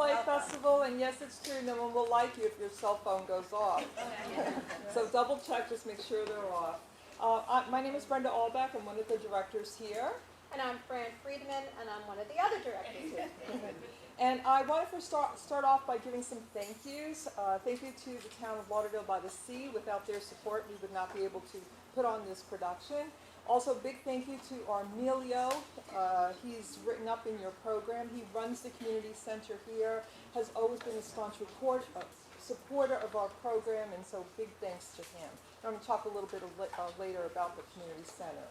Play Festival, and yes, it's true, no one will like you if your cell phone goes off. So double check, just make sure they're off. My name is Brenda Albeck, I'm one of the directors here. And I'm Fran Friedman, and I'm one of the other directors here. And I wanted to start off by giving some thank yous. Thank you to the town of Lauderdale-by-the-Sea. Without their support, we would not be able to put on this production. Also, big thank you to Armelio. He's written up in your program. He runs the community center here, has always been a staunch supporter of our program, and so big thanks to him. I'm going to talk a little bit later about the community center.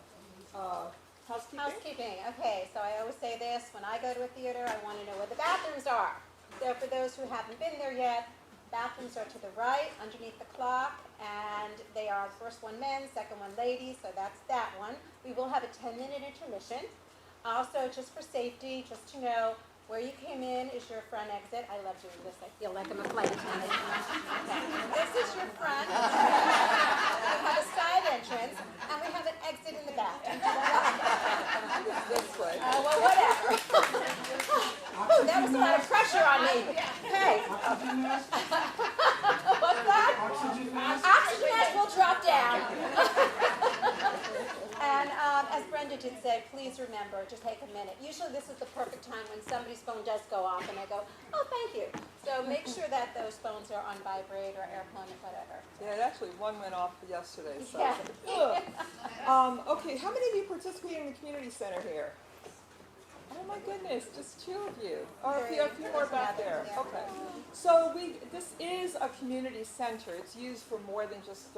Housekeeping? Housekeeping. Okay, so I always say this, when I go to a theater, I want to know where the bathrooms are. So for those who haven't been there yet, bathrooms are to the right, underneath the clock, and they are first one men, second one ladies, so that's that one. We will have a 10-minute intermission. Also, just for safety, just to know, where you came in is your front exit. I love doing this. I feel like I'm a flight attendant. Okay. This is your front. We have a side entrance, and we have an exit in the back. This way. Well, whatever. Ooh, that was a lot of pressure on me. Hey. What's that? Oxygen mask will drop down. And as Brenda did say, please remember to take a minute. Usually this is the perfect time when somebody's phone does go off and I go, oh, thank you. So make sure that those phones are on vibrate or airplane or whatever. Yeah, actually one went off yesterday. So. Yeah. Okay, how many of you participate in the community center here? Oh my goodness, just 2 of you. Or a few more back there. Okay. So this is a community center. It's used for more than just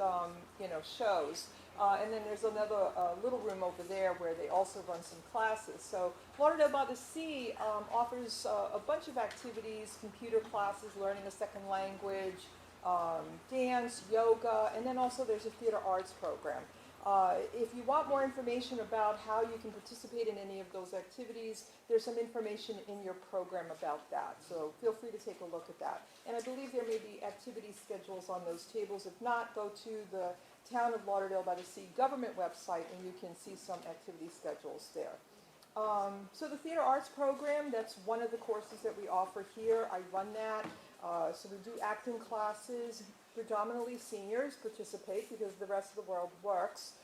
shows. And then there's another little room over there where they also run some classes. So Lauderdale-by-the-Sea offers a bunch of activities, computer classes, learning a second language, dance, yoga, and then also there's a theater arts program. If you want more information about how you can participate in any of those activities, there's some information in your program about that. So feel free to take a look at that. And I believe there may be activity schedules on those tables. If not, go to the Town of Lauderdale-by-the-Sea government website and you can see some activity schedules there. So the theater arts program, that's one of the courses that we offer here. I run that. So we do acting classes. Predominantly seniors participate because the rest of the world works.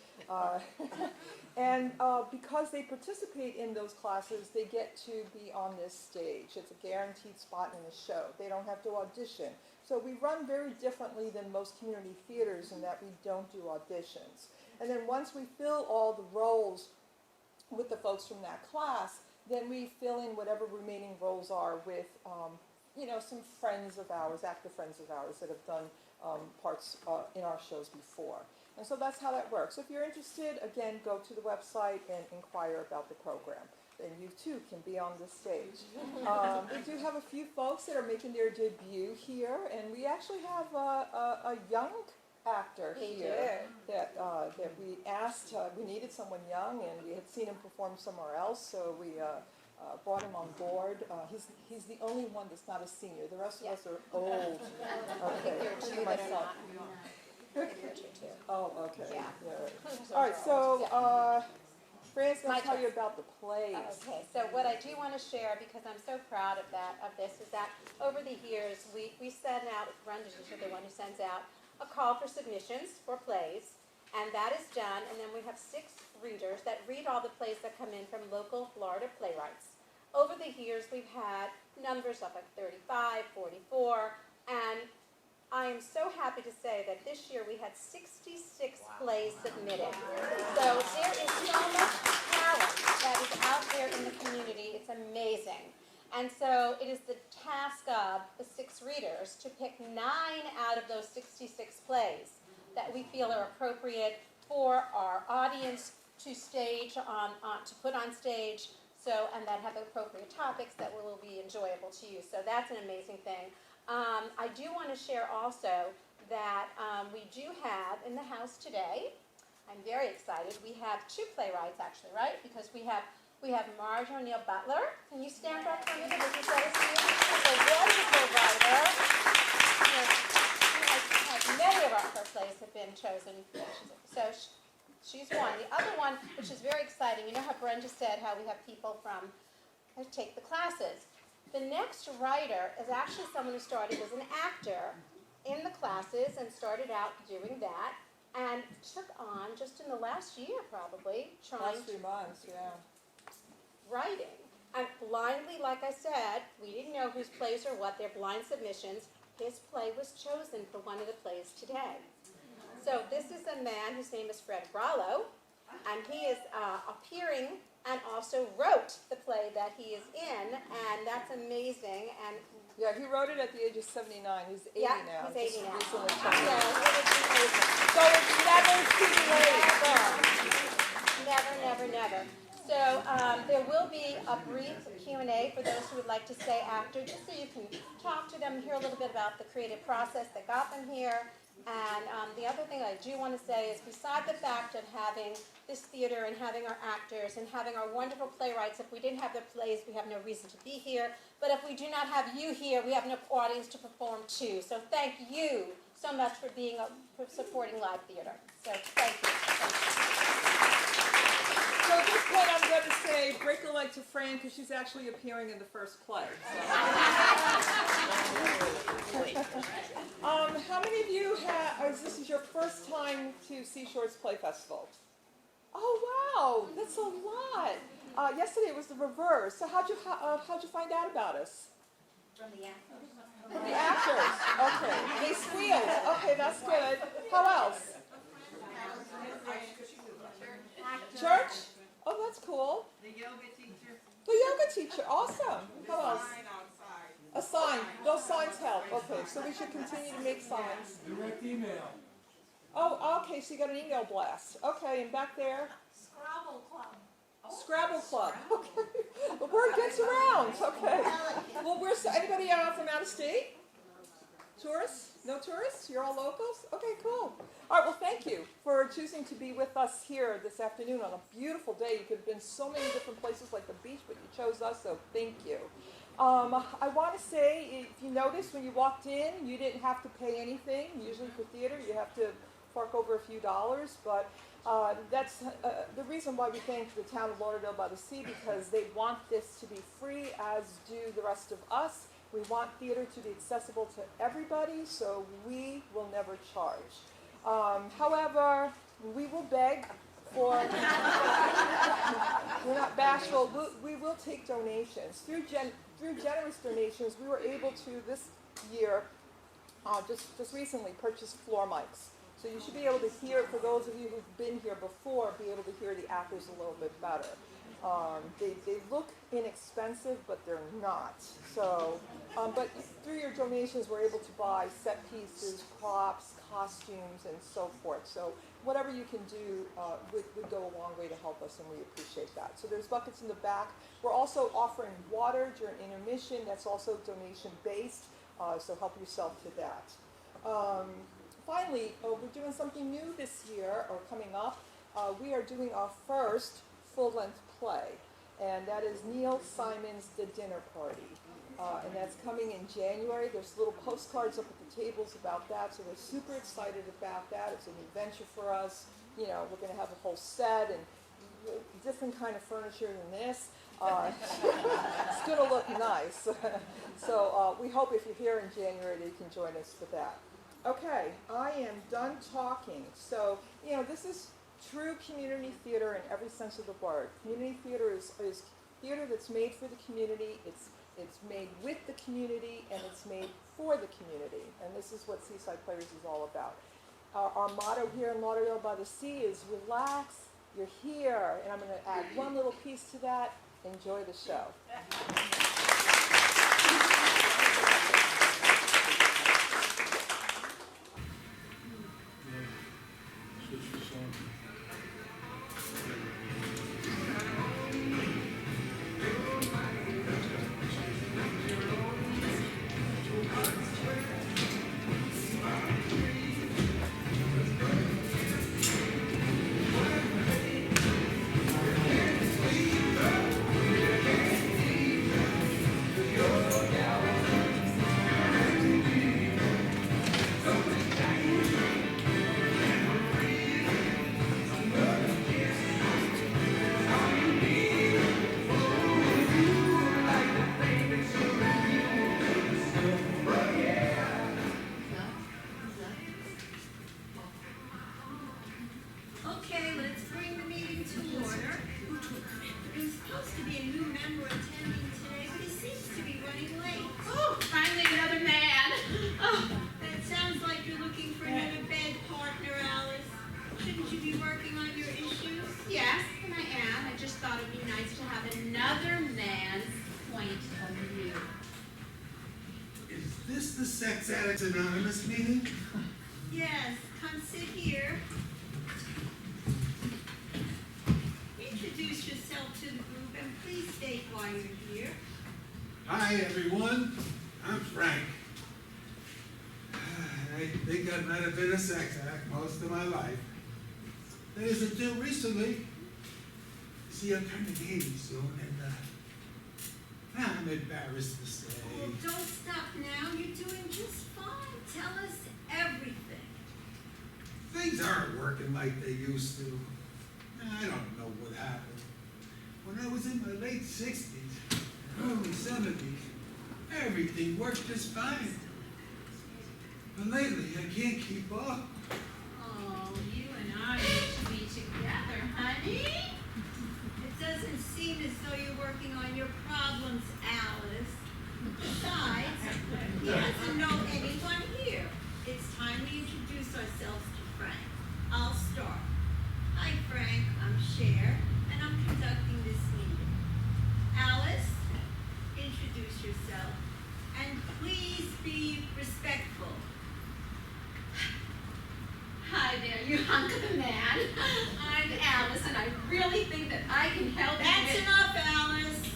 And because they participate in those classes, they get to be on this stage. It's a guaranteed spot in the show. They don't have to audition. So we run very differently than most community theaters in that we don't do auditions. And then once we fill all the roles with the folks from that class, then we fill in whatever remaining roles are with some friends of ours, actor friends of ours that have done parts in our shows before. And so that's how that works. So if you're interested, again, go to the website and inquire about the program. Then you too can be on the stage. We do have a few folks that are making their debut here, and we actually have a young actor here that we asked. We needed someone young, and we had seen him perform somewhere else, so we brought him on board. He's the only one that's not a senior. The rest of us are old. Okay. There are two that are not. Oh, okay. Yeah. Yeah. All right, so Fran's going to tell you about the plays. Okay, so what I do want to share, because I'm so proud of this, is that over the years we send out, Brenda's usually the one who sends out a call for submissions for plays, and that is done, and then we have 6 readers that read all the plays that come in from local Florida playwrights. Over the years we've had numbers of like 35, 44, and I am so happy to say that this year we had 66 plays submitted. So there is so much talent that is out there in the community. It's amazing. And so it is the task of the 6 readers to pick 9 out of those 66 plays that we feel are appropriate for our audience to stage to put on stage, and that have appropriate topics that will be enjoyable to you. So that's an amazing thing. I do want to share also that we do have in the house today, I'm very excited, we have 2 playwrights actually, right? Because we have Marjorie O'Neill Butler. Can you stand up for me? Would you say this to you? She's a wonderful writer. Many of her plays have been chosen. So she's one. The other one, which is very exciting, you know how Brenda said how we have people from take the classes. The next writer is actually someone who started as an actor in the classes and started out doing that and took on, just in the last year probably, Last 3 months, yeah. writing. And blindly, like I said, we didn't know whose plays or what, they're blind submissions. His play was chosen for one of the plays today. So this is a man whose name is Fred Brallo, and he is appearing and also wrote the play that he is in, and that's amazing. And Yeah, he wrote it at the age of 79. He's 80 yeah, now. he's 80 now. Just recently So turned. it is amazing. So it's never too late. Never. So there will be a brief Q&A for those who would like to stay after, just so you can talk to them, hear a little bit about the creative process that got them here. And the other thing I do want to say is, beside the fact of having this theater and having our actors and having our wonderful playwrights, if we didn't have their plays, we have no reason to be here. But if we do not have you here, we have no audience to perform to. So thank you so much for for supporting live theater. So thank you. So at this point, I'm going to say break a leg to Fran because she's actually appearing in the first play. How many of you this is your first time to Seashore's Play Festival? Oh wow, that's a lot. Yesterday was the reverse. So how'd you find out about us? From the actors. From the actors. Okay. They squealed. Okay, that's good. How else? Church? Oh, that's cool. The yoga teacher. The yoga teacher. Awesome. How else? Sign outside. A sign. Those signs help. Okay, so we should continue to make signs. Direct email. Oh, okay, so you got an email blast. Okay, and back there? Scrabble Club. Scrabble Club. Okay. The word gets around. Okay. Well, anybody from out of state? Tourists? No tourists? You're all locals? Okay, cool. All right, well, thank you for choosing to be with us here this afternoon on a beautiful day. You could have been so many different places like the beach, but you chose us, so thank you. I want to say, if you noticed when you walked in, you didn't have to pay anything. Usually for theater, you have to fork over a few dollars, but that's the reason why we thank the town of Lauderdale-by-the-Sea, because they want this to be free, as do the rest of us. We want theater to be accessible to everybody, so we will never charge. However, we will beg for, we're not bashful, we will take donations. Through generous donations, we were able to, this year, just recently, purchase floor mics. So you should be able to hear, for those of you who've been here before, be able to hear the actors a little bit better. They look inexpensive, but they're not. So, but through your donations, we're able to buy set pieces, props, costumes, and so forth. So whatever you can do would go a long way to help us, and we appreciate that. So there's buckets in the back. We're also offering water during intermission. That's also donation-based, so help yourself to that. Finally, we're doing something new this year, or coming up. We are doing our first full-length play, and that is Neil Simon's The Dinner Party. And that's coming in January. There's little postcards up at the tables about that, so we're super excited about that. It's a new venture for us. You know, we're going to have a whole set and different kind of furniture than this. It's going to look nice. So we hope if you're here in January that you can join us for that. Okay, I am done talking. So, you know, this is true community theater in every sense of the word. Community theater is theater that's made for the community. It's made with the community, and it's made for the community. And this is what Seaside Players is all about. Our motto here in Lauderdale-by-the-Sea is relax, you're here. And I'm going to add one little piece to that. Enjoy the show. Switch the song. supposed to be a new member attending today, but he seems to be running late. Oh, finally another man. Oh, That sounds like you're looking for another bed partner, Alice. Shouldn't you be working on your issues? yes, and I am. I just thought it'd be nice to have another man's point of view. Is this the Sex Addicts Anonymous meeting? Yes, come sit here. Introduce yourself to the group and please state why you're here. Hi, everyone. I'm Frank. I think I might have been a sex addict most of my life. That is until recently. See, I'm turning 80 soon, and I'm embarrassed to say. Well, don't stop now. You're doing just fine. Tell us everything. Things aren't working like they used to. I don't know what happened. When I was in my late 60s, early 70s, everything worked just fine. But lately, I can't keep up. Oh, you and I need to be together, honey. It doesn't seem as though you're working on your problems, Alice. Besides, he doesn't know anyone here. It's time we introduce ourselves to Frank. I'll start. Hi, Frank. I'm Cher, and I'm conducting this meeting. Alice, introduce yourself, and please be respectful. Hi there, you hunk of a man. I'm Alice, and I really think that I can help you That's with... enough, Alice.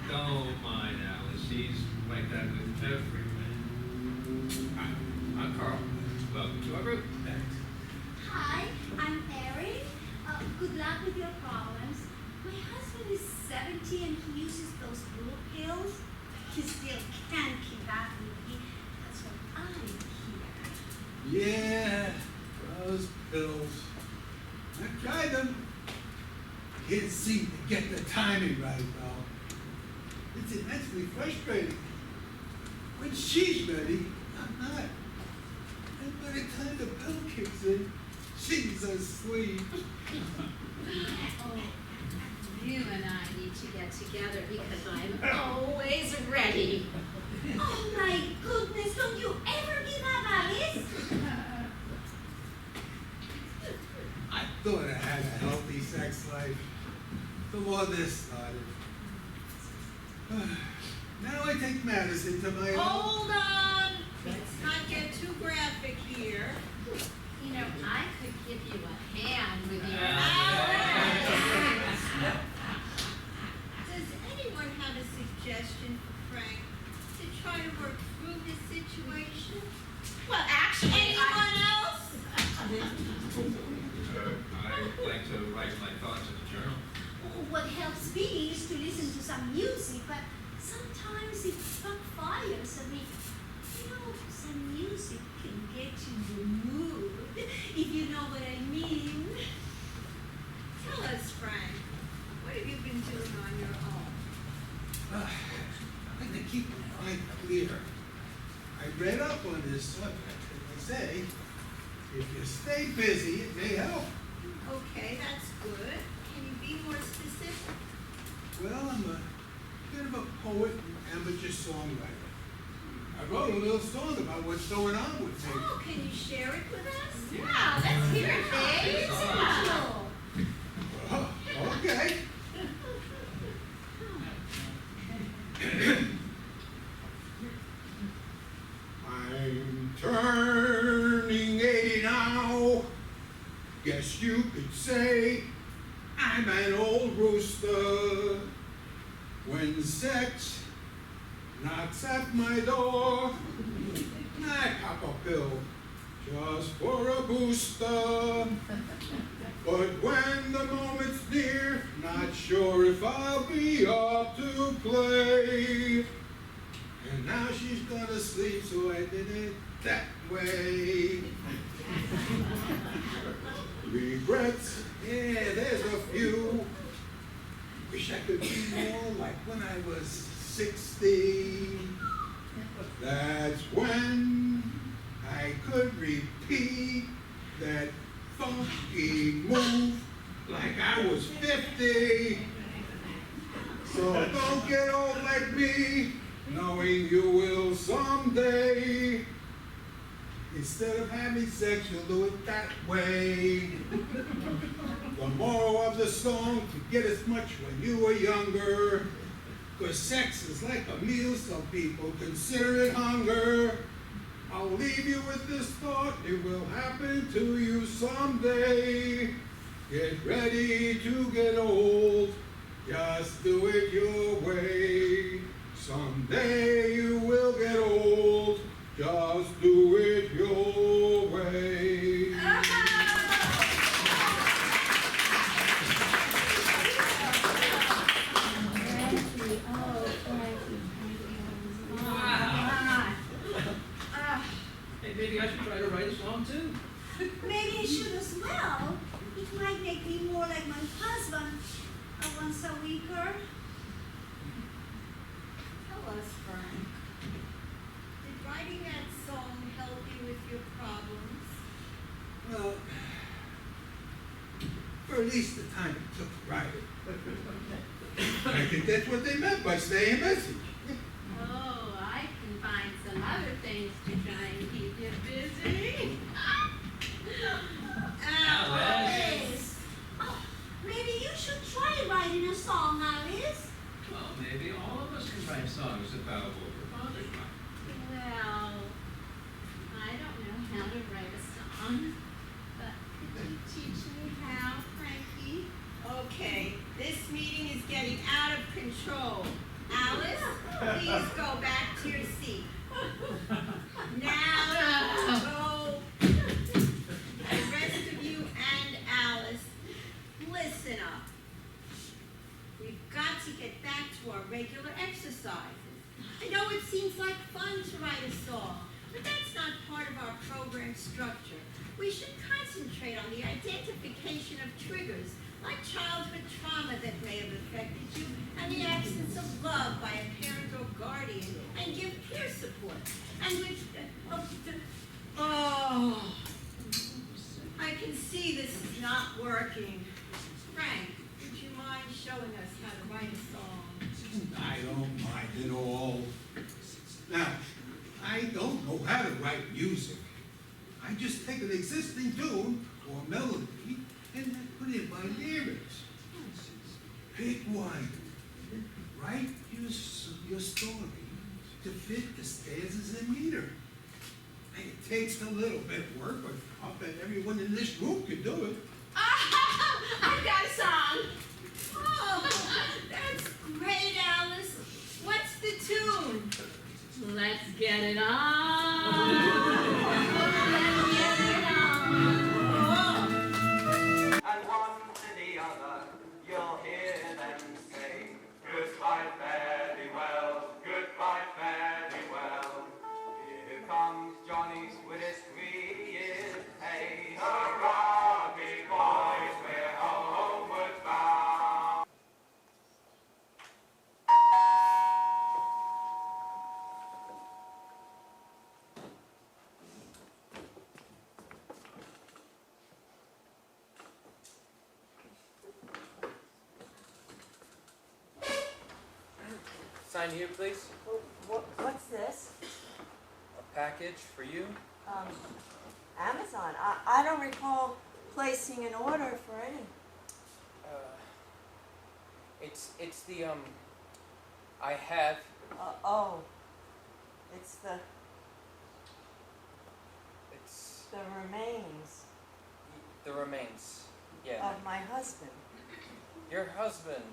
Don't mind Alice, she's like that with everyone. I'm Carl. Welcome to our group. Thanks. Hi, I'm Erin. Good luck with your problems. My husband is 70 and he uses those blue pills. He still can't keep up with me. That's why I'm here. Yeah, those pills. I tried them. Can't seem to get the timing right, though. It's immensely frustrating. When she's ready, I'm not. And by the time the pill kicks in, she's asleep. Oh, you and I need to get together because I'm always ready. Oh my goodness, don't you ever give up, Alice? I thought I had a healthy sex life. The more this started. Now I take matters into my own. Hold on. Let's not get too graphic here. You know, I could give you a hand with your... Does anyone have a suggestion for Frank to try to work through this situation? Well, actually, Anyone else? I'd like to write my thoughts in a journal. What helps me is to listen to some music, but sometimes it backfires on me. You know, some music can get you in the mood, if you know what I mean. Tell us, Frank. What have you been doing on your own? I like to keep my mind clear. I read up on this subject, and they say, if you stay busy, it may help. Okay, that's good. Can you be more specific? Well, I'm a bit of a poet and amateur songwriter. I wrote a little song about what's going on with me. Oh, can you share it with us? yeah, let's hear it, babe. Oh. Oh, okay. I'm turning 80 now. Guess you could say I'm an old rooster. When sex knocks at my door, I pop a pill just for a booster. But when the moment's near, not sure if I'll be up to play. And now she's gonna sleep, so I did it that way. Regrets, yeah, there's a few. Wish I could be more like when I was 16. That's when I could repeat that funky move like I was 50. So don't get old like me, knowing you will someday. Instead of having sex, you'll do it that way. The moral of the song, forget as much when you were younger. Cause sex is like a meal, some people consider it hunger. I'll leave you with this thought, it will happen to you someday. Get ready to get old, just do it your way. Someday you will get old, just do it your way. Hey, maybe I should try to write a song too. Maybe I should as well. It might make me more like my husband, a once a weeker. Tell us, Frank. Did writing that song help you with your problems? Well, for at least the time it took to write it. I think that's what they meant by staying busy. Oh, I can find some other things to try and keep you busy. Alice! Oh, maybe you should try writing a song, Alice. Well, maybe all of us can write songs about what we're bothered by. Well, I don't know how to write a song, but could you teach me how, Frankie? Okay, this meeting is getting out of control. Alice, please go back to your seat. Now, go. The rest of you and Alice, listen up. We've got to get back to our regular exercises. I know it seems like fun to write a song, but that's not part of our program structure. We should concentrate on the identification of triggers, like childhood trauma that may have affected you, and the absence of love by a parent or guardian, and give peer support. And with, I can see this is not working. Frank, would you mind showing us how to write a song? I don't mind at all. Now, I don't know how to write music. I just take an existing tune or melody and then put in my lyrics. Pick one. Write your story to fit the stanzas and meter. And it takes a little bit of work, but I'll bet everyone in this room can do it. I've got a song. Oh, that's great, Alice. What's the tune? Let's get it on. Let's get it on. And one to the other, you'll hear them say, goodbye, fare thee well, goodbye, fare thee well. Here comes Johnny's with his 3 years pay. Hurrah, big boys, we're homeward bound. Sign here, please. What's this? A package for you. Amazon. I don't recall placing an order for any. It's the I have. Oh. It's the remains The remains. Yeah. of my husband. Your husband.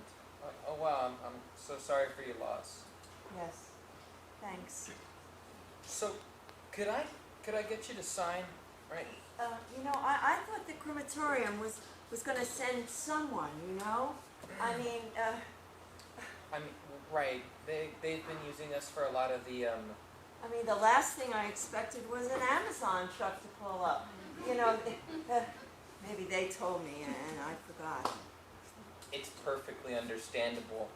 Oh wow. I'm so sorry for your loss. Yes. Thanks. So, could I get you to sign? Right. I thought the crematorium was going to send someone, I mean, right. They've been using us for a lot of the the last thing I expected was an Amazon truck to pull up. Maybe they told me and I forgot. It's perfectly understandable.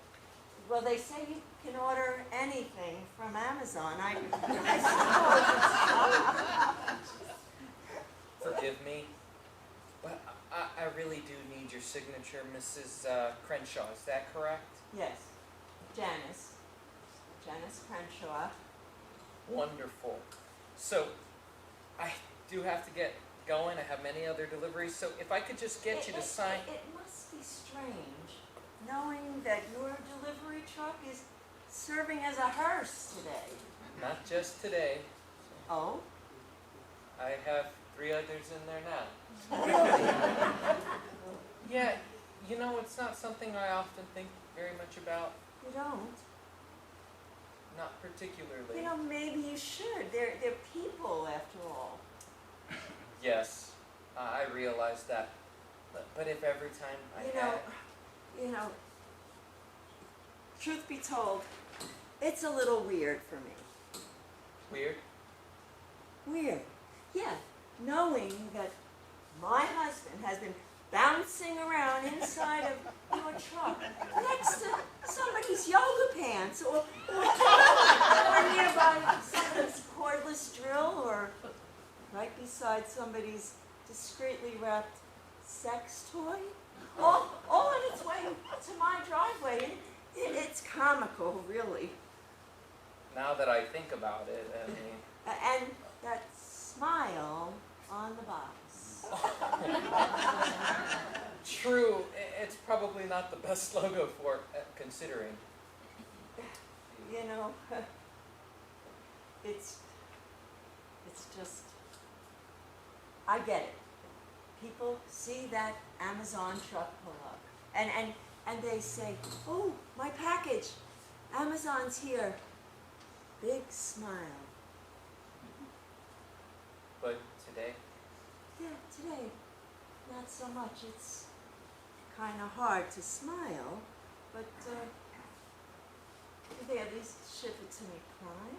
Well, they say you can order anything from Amazon. I suppose Forgive me, but I really do need your signature, Mrs. Crenshaw. Is that correct? Yes, Janice Crenshaw. Wonderful. So, I do have to get going. I have many other deliveries. So, if I could just get you to sign. It must be strange knowing that your delivery truck is serving as a hearse today. Not just today. Oh? I have 3 others in there now. Really? Yeah, you know, it's not something I often think very much about. You don't? Not particularly. You know, maybe you should. They're people, after all. Yes, I realize that. But if every time I had... You know, truth be told, it's a little weird for me. Weird? Weird. Yeah, knowing that my husband has been bouncing around inside of your truck next to somebody's yoga pants or nearby somebody's cordless drill or right beside somebody's discreetly wrapped sex toy. All on its way to my driveway. It's comical, really. Now that I think about it, I mean... And that smile on the box. True, it's probably not the best logo for it, considering. You know, it's just, I get it. People see that Amazon truck pull up, and they say, "Oh, my package, Amazon's here." Big smile. But today? Yeah, today, not so much. It's kind of hard to smile, but could they at least ship it to me prime?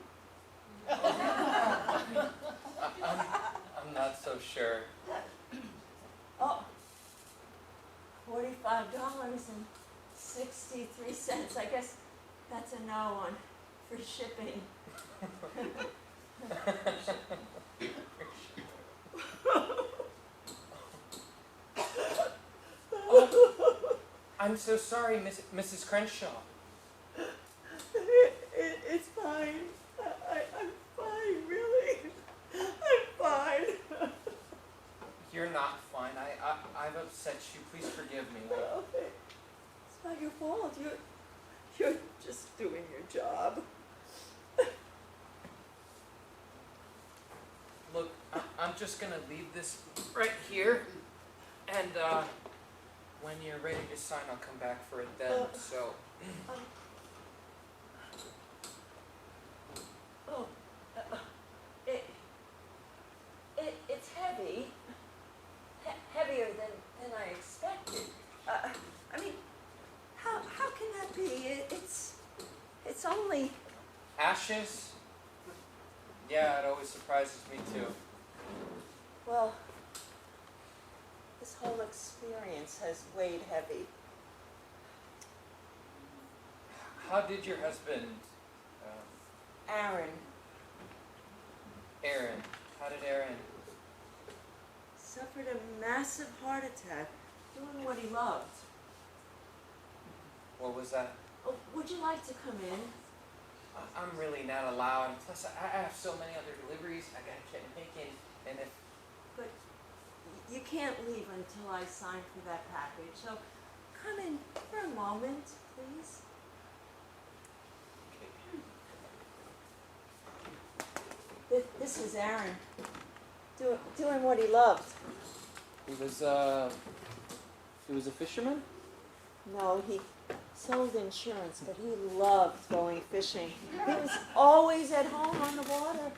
I'm not so sure. Oh, $45.63. I guess that's a no on for shipping. Oh, I'm so sorry, Mrs. Crenshaw. It's fine. I'm fine, really. I'm fine. You're not fine. I've upset you. Please forgive me. Well, it's not your fault. You're just doing your job. Look, I'm just gonna leave this right here, and when you're ready to sign, I'll come back for it then. So. It's heavy. Heavier than I expected. I mean, how can that be? It's only... Ashes? Yeah, it always surprises me too. Well, this whole experience has weighed heavy. How did your husband, Aaron Aaron, how did Aaron? suffered a massive heart attack doing what he loved. What was that? Oh, would you like to come in? I'm really not allowed. Plus, I have so many other deliveries I gotta get making, and if... But you can't leave until I sign for that package, so come in for a moment, please. This was Aaron, doing what he loved. He was a fisherman? No, he sold insurance, but he loved going fishing. He was always at home on the water.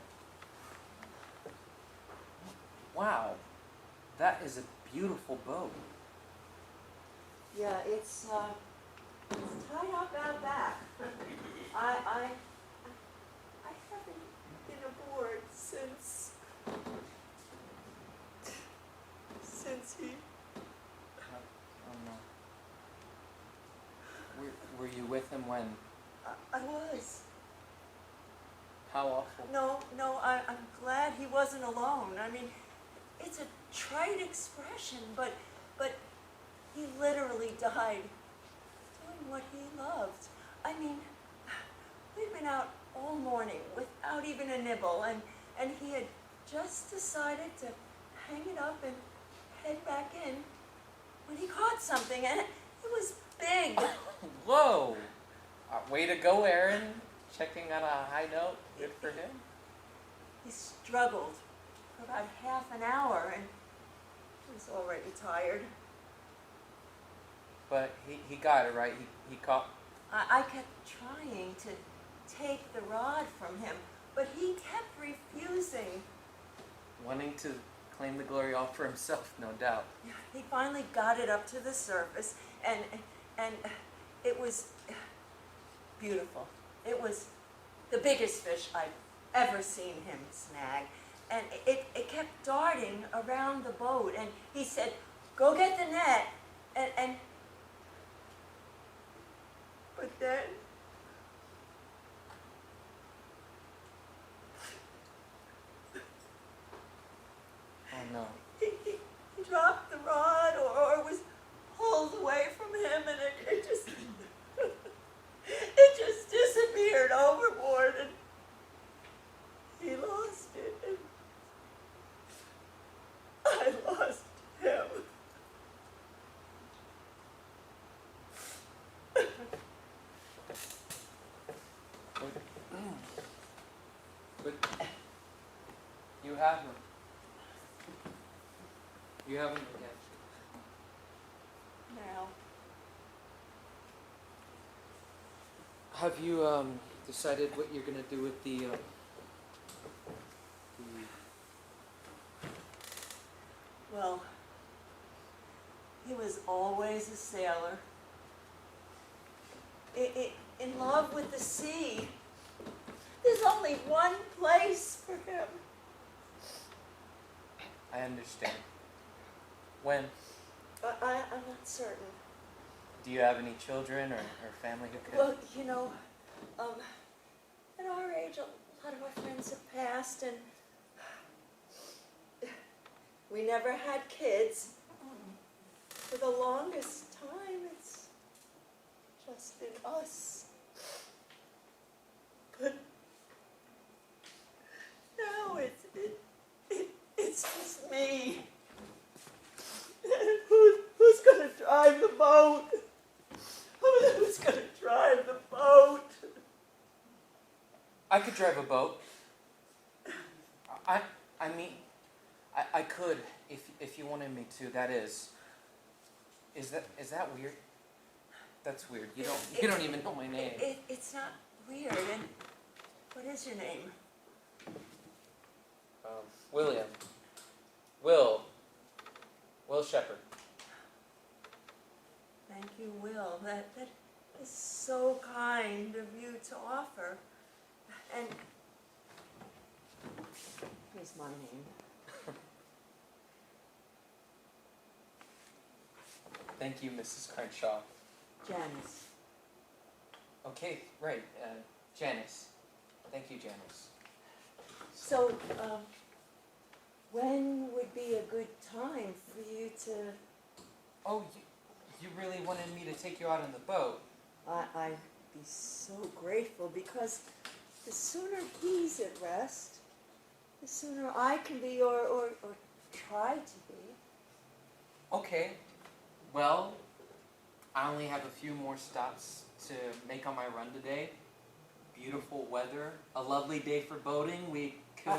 Wow, that is a beautiful boat. Yeah, it's tied up out back. I haven't been aboard since he... Oh no. Were you with him when? I was. How awful. No, I'm glad he wasn't alone. I mean, it's a trite expression, but but he literally died doing what he loved. I mean, we'd been out all morning without even a nibble, and he had just decided to hang it up and head back in when he caught something, and it was big. Whoa! Way to go, Aaron. Checking on a high note. Good for him. He struggled for about half an hour, and he was already tired. But he got it, right? He caught... I kept trying to take the rod from him, but he kept refusing. Wanting to claim the glory all for himself, no doubt. He finally got it up to the surface, and it was beautiful. It was the biggest fish I've ever seen him snag. And it kept darting around the boat, and he said, "Go get the net," and but then Oh no. he dropped the rod or was pulled away from him, and it just it just disappeared overboard, and he lost it, and I lost him. But you have him. You have him again. Now, Have you decided what you're gonna do with the well, he was always a sailor. In love with the sea. There's only one place for him. I understand. When? I'm not certain. Do you have any children or family who could? Well, you know, at our age, a lot of our friends have passed, and we never had kids. For the longest time, it's just been us. But now it's just me. Who's gonna drive the boat? Who's gonna drive the boat? I could drive a boat. I mean, I could if you wanted me to. That is. Is that weird? That's weird. You don't even know my name. It's not weird. And what is your name? William. Will Shepherd. Thank you, Will. That is so kind of you to offer. And here's my name. Thank you, Mrs. Crenshaw. Janice. Okay, right. Janice. Thank you, Janice. So, when would be a good time for you to... Oh, you really wanted me to take you out on the boat? I'd be so grateful, because the sooner he's at rest, the sooner I can be, or try to be. Okay. Well, I only have a few more stops to make on my run today. Beautiful weather, a lovely day for boating. We could...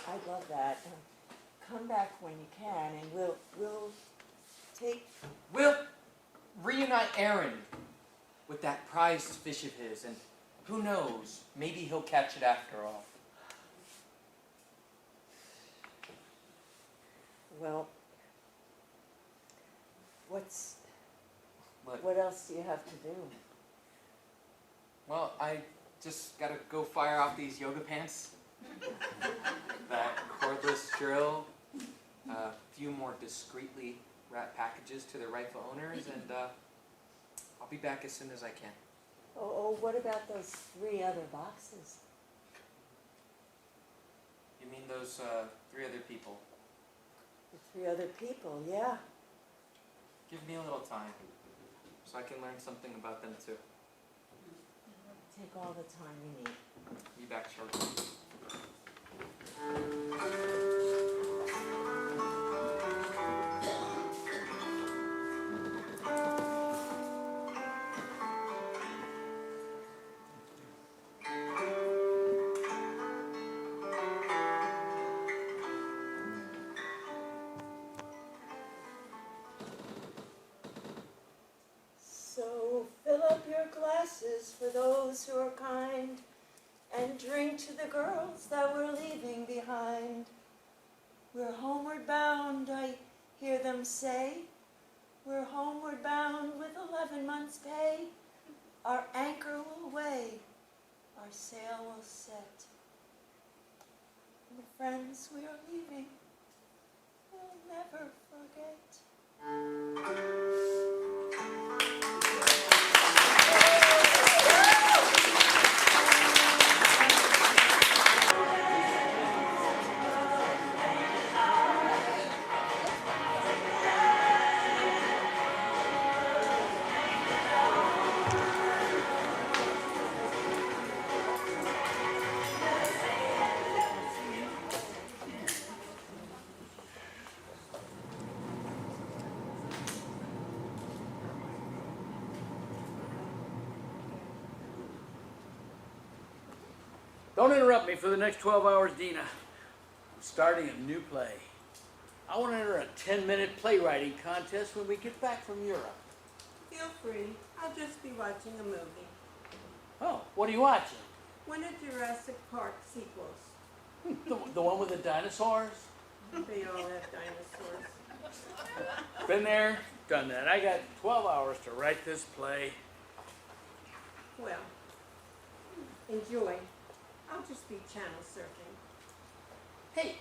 I love that. Come back when you can, and we'll take... We'll reunite Aaron with that prized fish of his, and who knows, maybe he'll catch it after all. Well, what else do you have to do? Well, I just gotta go fire off these yoga pants, that cordless drill, a few more discreetly wrapped packages to the rightful owners, and I'll be back as soon as I can. Oh, what about those 3 other boxes? You mean those 3 other people? The 3 other people, yeah. Give me a little time so I can learn something about them too. Take all the time you need. Be back shortly. So fill up your glasses for those who are kind, and drink to the girls that we're leaving behind. We're homeward bound, I hear them say. We're homeward bound with 11 months' pay. Our anchor will weigh, our sail will set. And the friends we are leaving, we'll never forget. Don't interrupt me for the next 12 hours, Dina. I'm starting a new play. I want to enter a 10-minute playwriting contest when we get back from Europe. Feel free. I'll just be watching a movie. Oh, what are you watching? One of Jurassic Park sequels. The one with the dinosaurs? They all have dinosaurs. Been there, done that. I got 12 hours to write this play. Well, enjoy. I'll just be channel surfing. Hey,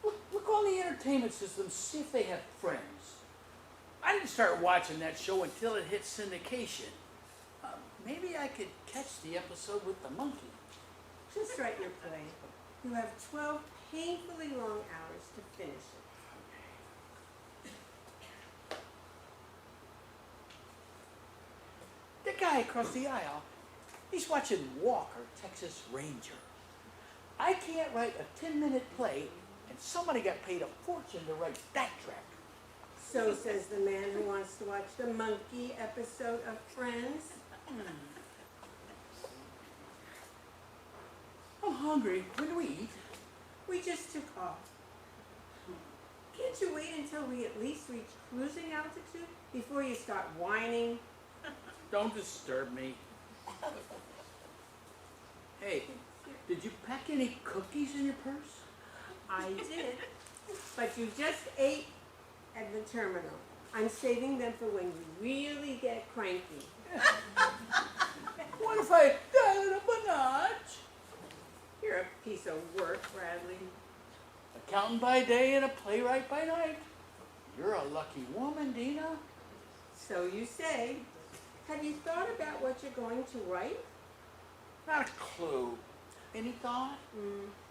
look on the entertainment system, see if they have Friends. I didn't start watching that show until it hit syndication. Maybe I could catch the episode with the monkey. Just write your play. You have 12 painfully long hours to finish it. The guy across the aisle, he's watching Walker, Texas Ranger. I can't write a 10-minute play, and somebody got paid a fortune to write that track. So says the man who wants to watch the monkey episode of Friends. I'm hungry. When do we eat? We just took off. Can't you wait until we at least reach cruising altitude before you start whining? Don't disturb me. Hey, did you pack any cookies in your purse? I did. But you just ate at the terminal. I'm saving them for when you really get cranky. What if I dial it up a notch? You're a piece of work, Bradley. Accountant by day and a playwright by night. You're a lucky woman, Dina. So you say. Have you thought about what you're going to write? Not a clue. Any thought?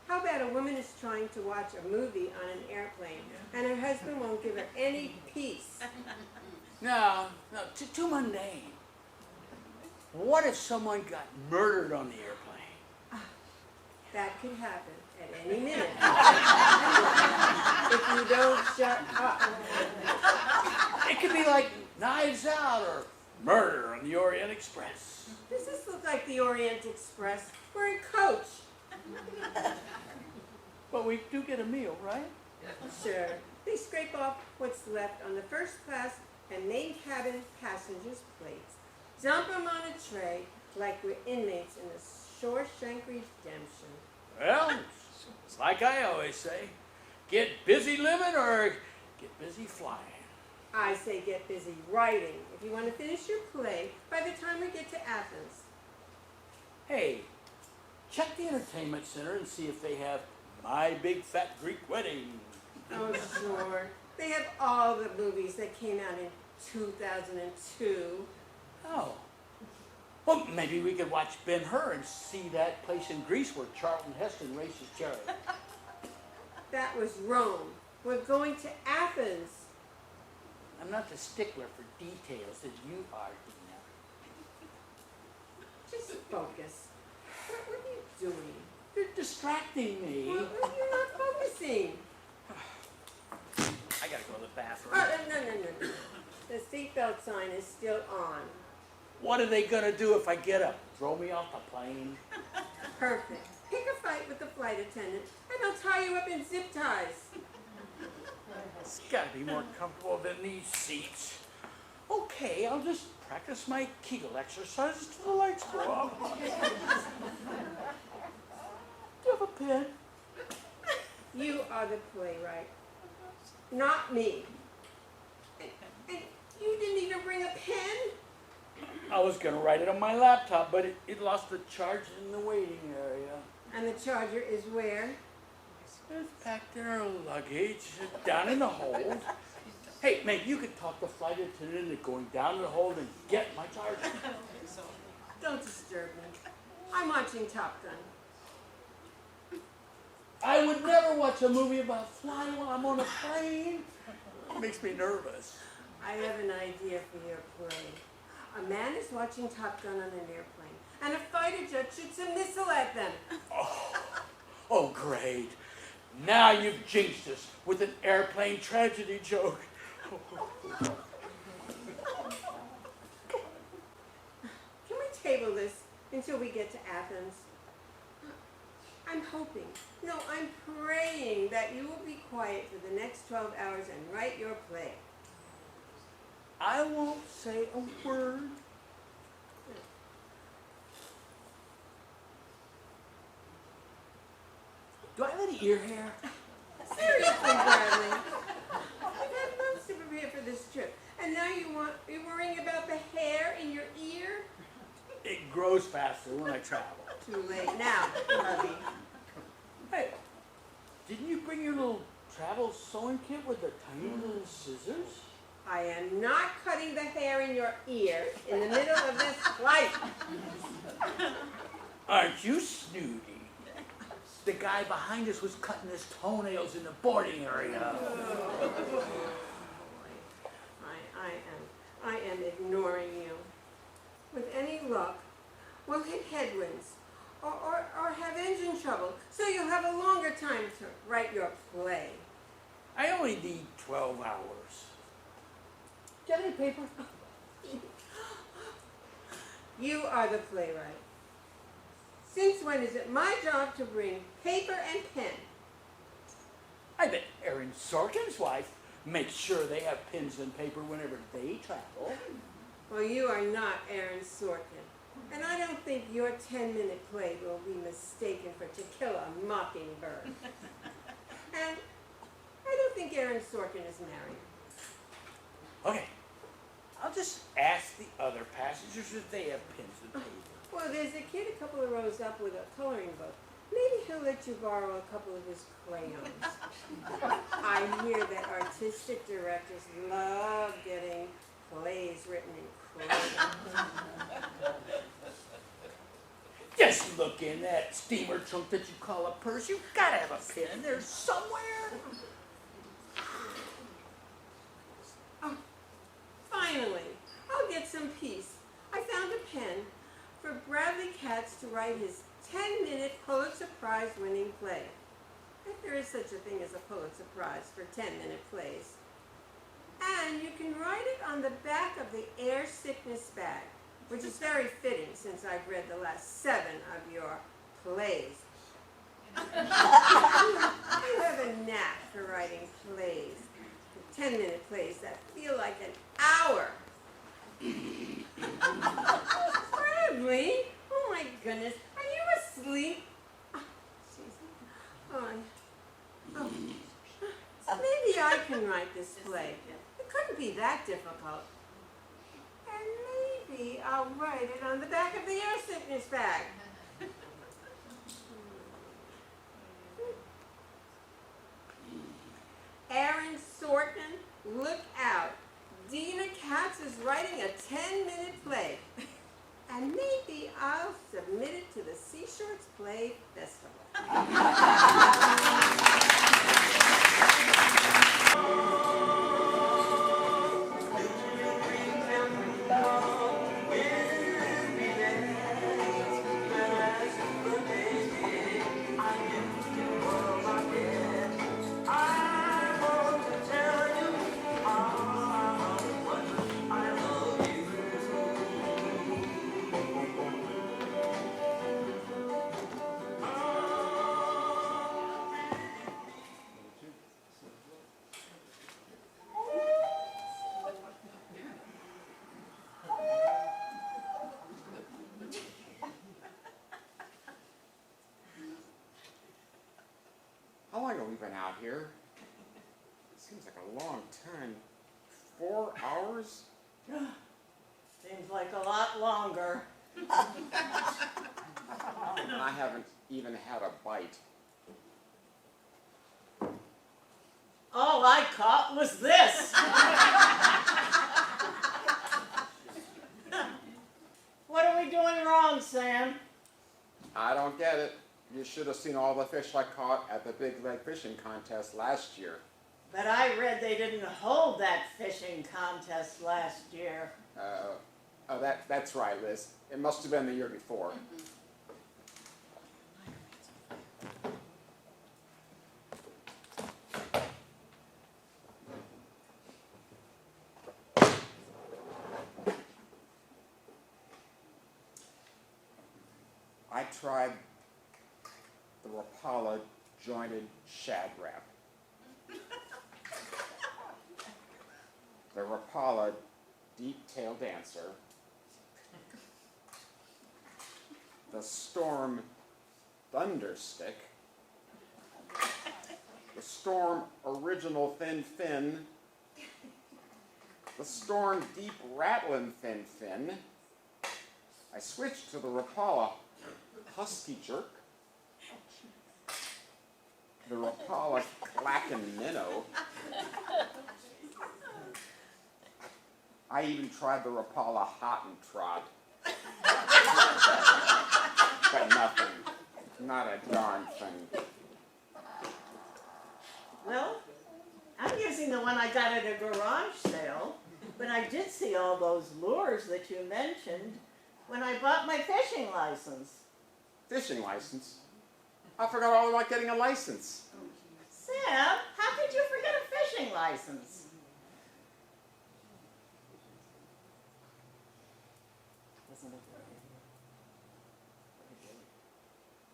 How about a woman is trying to watch a movie on an airplane and her husband won't give her any peace? No, too mundane. What if someone got murdered on the airplane? That could happen at any minute. If you don't shut up. It could be like Knives Out or Murder on the Orient Express. Does this look like the Orient Express? We're in coach. But we do get a meal, right? Sure. They scrape off what's left on the first class and main cabin passengers' plates. Dump them on a tray like we're inmates in the Shawshank Redemption. Well, it's like I always say, get busy living or get busy flying. I say get busy writing if you want to finish your play by the time we get to Athens. Hey, check the entertainment center and see if they have My Big Fat Greek Wedding. Oh, sure. They have all the movies that came out in 2002. Oh. Well, maybe we could watch Ben-Hur and see that place in Greece where Charlton Heston races chariot. That was Rome. We're going to Athens. I'm not the stickler for details that you are, Dina. Just focus. What are you doing? You're distracting me. Well, you're not focusing. I gotta go to the bathroom. No. The seatbelt sign is still on. What are they gonna do if I get up? Throw me off the plane? Perfect. Pick a fight with the flight attendant, and they'll tie you up in zip ties. It's gotta be more comfortable than these seats. Okay, I'll just practice my Kegel exercises till the lights go off. Do you have a pen? You are the playwright, not me. And you didn't even bring a pen? I was gonna write it on my laptop, but it lost the charge in the waiting area. And the charger is where? It's packed in our luggage, down in the hold. Hey, maybe you could talk the flight attendant into going down to the hold and get my charger. Don't disturb me. I'm watching Top Gun. I would never watch a movie about flying while I'm on a plane. It makes me nervous. I have an idea for your play. A man is watching Top Gun on an airplane, and a fighter jet shoots a missile at them. Oh, great. Now you've jinxed us with an airplane tragedy joke. Can we table this until we get to Athens? I'm hoping, no, I'm praying that you will be quiet for the next 12 hours and write your play. I won't say a word. Do I have any ear hair? Seriously, darling. We've had months to prepare for this trip, and now you're worrying about the hair in your ear? It grows faster when I travel. Too late now, hubby. Hey, didn't you bring your little travel sewing kit with the tiny little scissors? I am not cutting the hair in your ear in the middle of this flight. Aren't you snooty? The guy behind us was cutting his toenails in the boarding area. I am ignoring you. With any luck, we'll hit headwinds or have engine trouble, so you'll have a longer time to write your play. I only need 12 hours. Do you have any paper? You are the playwright. Since when is it my job to bring paper and pen? I bet Aaron Sorkin's wife makes sure they have pens and paper whenever they travel. Well, you are not Aaron Sorkin. And I don't think your 10-minute play will be mistaken for To Kill a Mockingbird. And I don't think Aaron Sorkin is married. Okay, I'll just ask the other passengers if they have pens and paper. Well, there's a kid a couple of rows up with a coloring book. Maybe he'll let you borrow a couple of his crayons. I hear that artistic directors love getting plays written in crayons. Just look in that steamer trunk that you call a purse. You've got to have a pen in there somewhere. Oh, finally, I'll get some peace. I found a pen for Bradley Katz to write his 10-minute Pulitzer Prize winning play. If there is such a thing as a Pulitzer Prize for 10-minute plays. And you can write it on the back of the air sickness bag, which is very fitting since I've read the last 7 of your plays. You have a knack for writing plays, 10-minute plays that feel like an hour. Bradley, oh my goodness, are you asleep? Maybe I can write this play. It couldn't be that difficult. And maybe I'll write it on the back of the air sickness bag. Aaron Sorkin, look out. Dina Katz is writing a 10-minute play. And maybe I'll submit it to the Seashorts Play Festival. been out here? Seems like a long time. 4 hours? Seems like a lot longer. And I haven't even had a bite. All I caught was this. What are we doing wrong, Sam? I don't get it. You should have seen all the fish I caught at the Big Lake Fishing Contest last year. But I read they didn't hold that fishing contest last year. That's right, Liz. It must have been the year before. I tried the Rapala jointed shad wrap. The Rapala deep tail dancer. The Storm Thunderstick. The Storm Original Thin Fin. The Storm Deep Rattlin' Thin Fin. I switched to the Rapala Husky Jerk. The Rapala Clackin' Minnow. I even tried the Rapala Hottentot. Trot. But nothing. Not a darn thing. Well, I'm using the one I got at a garage sale, but I did see all those lures that you mentioned when I bought my fishing license. Fishing license? I forgot all about getting a license. Sam, how could you forget a fishing license?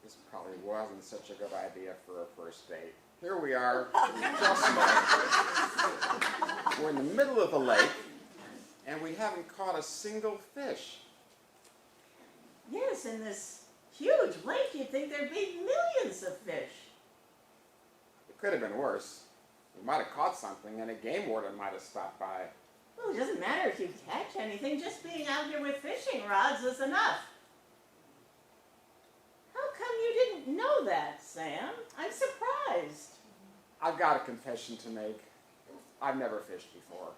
This probably wasn't such a good idea for a first date. Here we are, just we're in the middle of the lake, and we haven't caught a single fish. Yes, in this huge lake, you'd think there'd be millions of fish. It could have been worse. We might have caught something, and a game warden might have stopped by. Well, it doesn't matter if you catch anything, just being out here with fishing rods is enough. How come you didn't know that, Sam? I'm surprised. I've got a confession to make. I've never fished before.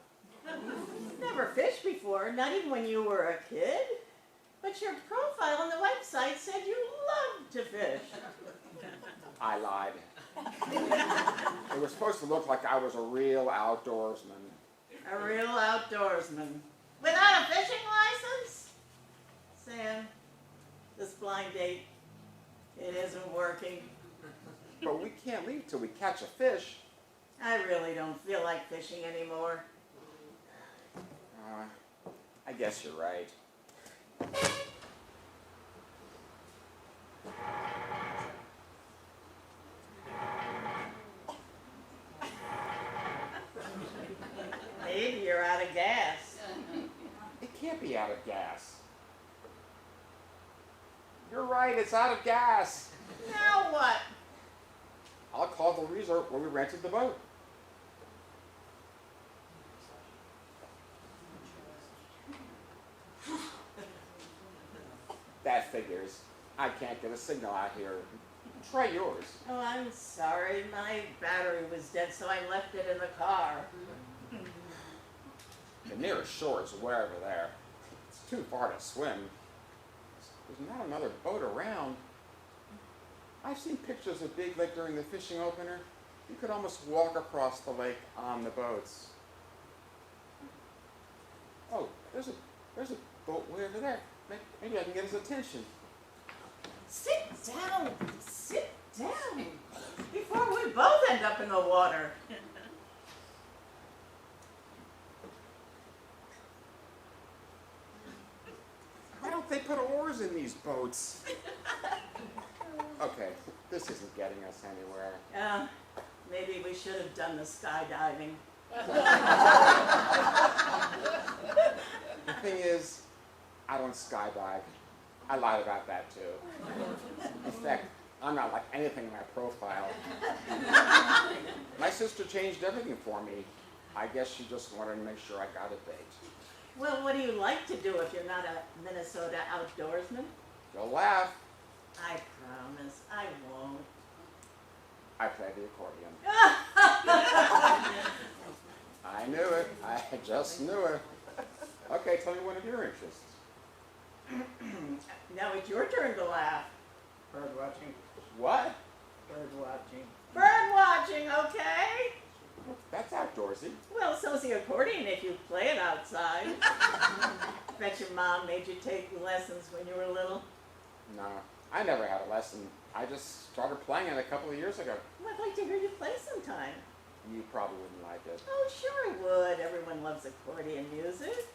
Never fished before, not even when you were a kid. But your profile on the website said you loved to fish. I lied. It was supposed to look like I was a real outdoorsman. A real outdoorsman. Without a fishing license? Sam, this blind date, it isn't working. But we can't leave till we catch a fish. I really don't feel like fishing anymore. I guess you're right. Maybe you're out of gas. It can't be out of gas. You're right, it's out of gas. Now what? I'll call the resort where we rented the boat. That figures. I can't get a signal out here. Try yours. Oh, I'm sorry. My battery was dead, so I left it in the car. The nearest shore is way over there. It's too far to swim. There's not another boat around. I've seen pictures of Big Lake during the fishing opener. You could almost walk across the lake on the boats. Oh, there's a boat way over there. Maybe I can get his attention. Sit down. Sit down. Before we both end up in the water. Why don't they put oars in these boats? Okay, this isn't getting us anywhere. Maybe we should have done the skydiving. The thing is, I don't skydive. I lied about that too. In fact, I'm not like anything in my profile. My sister changed everything for me. I guess she just wanted to make sure I got a date. Well, what do you like to do if you're not a Minnesota outdoorsman? You'll laugh. I promise, I won't. I play the accordion. I knew it. I just knew it. Okay, tell me one of your interests. Now it's your turn to laugh. Bird watching. What? Bird watching. Bird watching, okay? That's outdoorsy. Well, so's the accordion if you play it outside. Bet your mom made you take lessons when you were little. No, I never had a lesson. I just started playing it a couple of years ago. Well, I'd like to hear you play sometime. You probably wouldn't like it. Oh, sure I would. Everyone loves accordion music.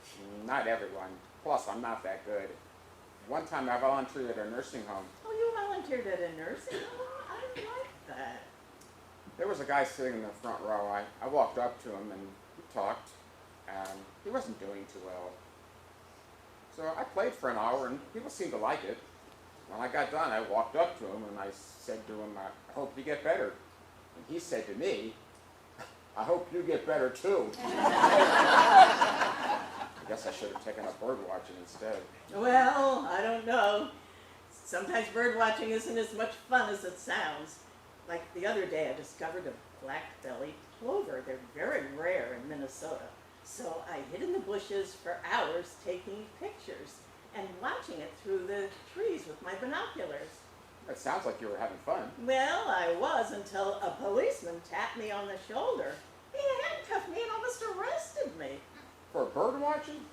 Not everyone. Plus, I'm not that good. One time I volunteered at a nursing home. Oh, you volunteered at a nursing home? I like that. There was a guy sitting in the front row. I walked up to him and we talked, and he wasn't doing too well. So I played for an hour and people seemed to like it. When I got done, I walked up to him and I said to him, I hope you get better. And he said to me, I hope you get better too. I guess I should have taken up bird watching instead. Well, I don't know. Sometimes bird watching isn't as much fun as it sounds. Like the other day, I discovered a black-bellied plover. They're very rare in Minnesota. So I hid in the bushes for hours taking pictures and watching it through the trees with my binoculars. It sounds like you were having fun. Well, I was until a policeman tapped me on the shoulder. He handcuffed me and almost arrested me. For bird watching?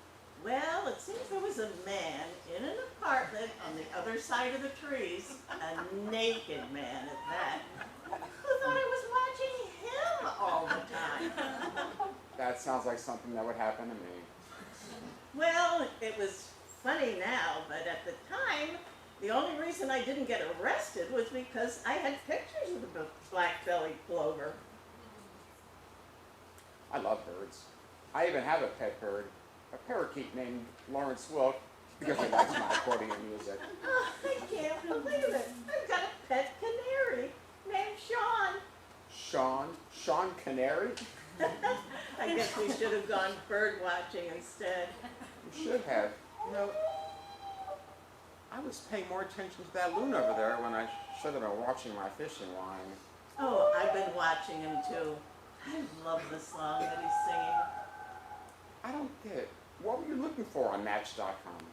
Well, it seems there was a man in an apartment on the other side of the trees, a naked man at that, who thought I was watching him all the time. That sounds like something that would happen to me. Well, it was funny now, but at the time, the only reason I didn't get arrested was because I had pictures of the black-bellied plover. I love birds. I even have a pet bird, a parakeet named Lawrence Wilk, because he likes my accordion music. Oh, I can't believe it. I've got a pet canary named Sean. Sean Canary? I guess we should have gone bird watching instead. You should have. You know, I was paying more attention to that loon over there when I should have been watching my fishing line. Oh, I've been watching him too. I love the song that he's singing. I don't get it. What were you looking for on Match.com?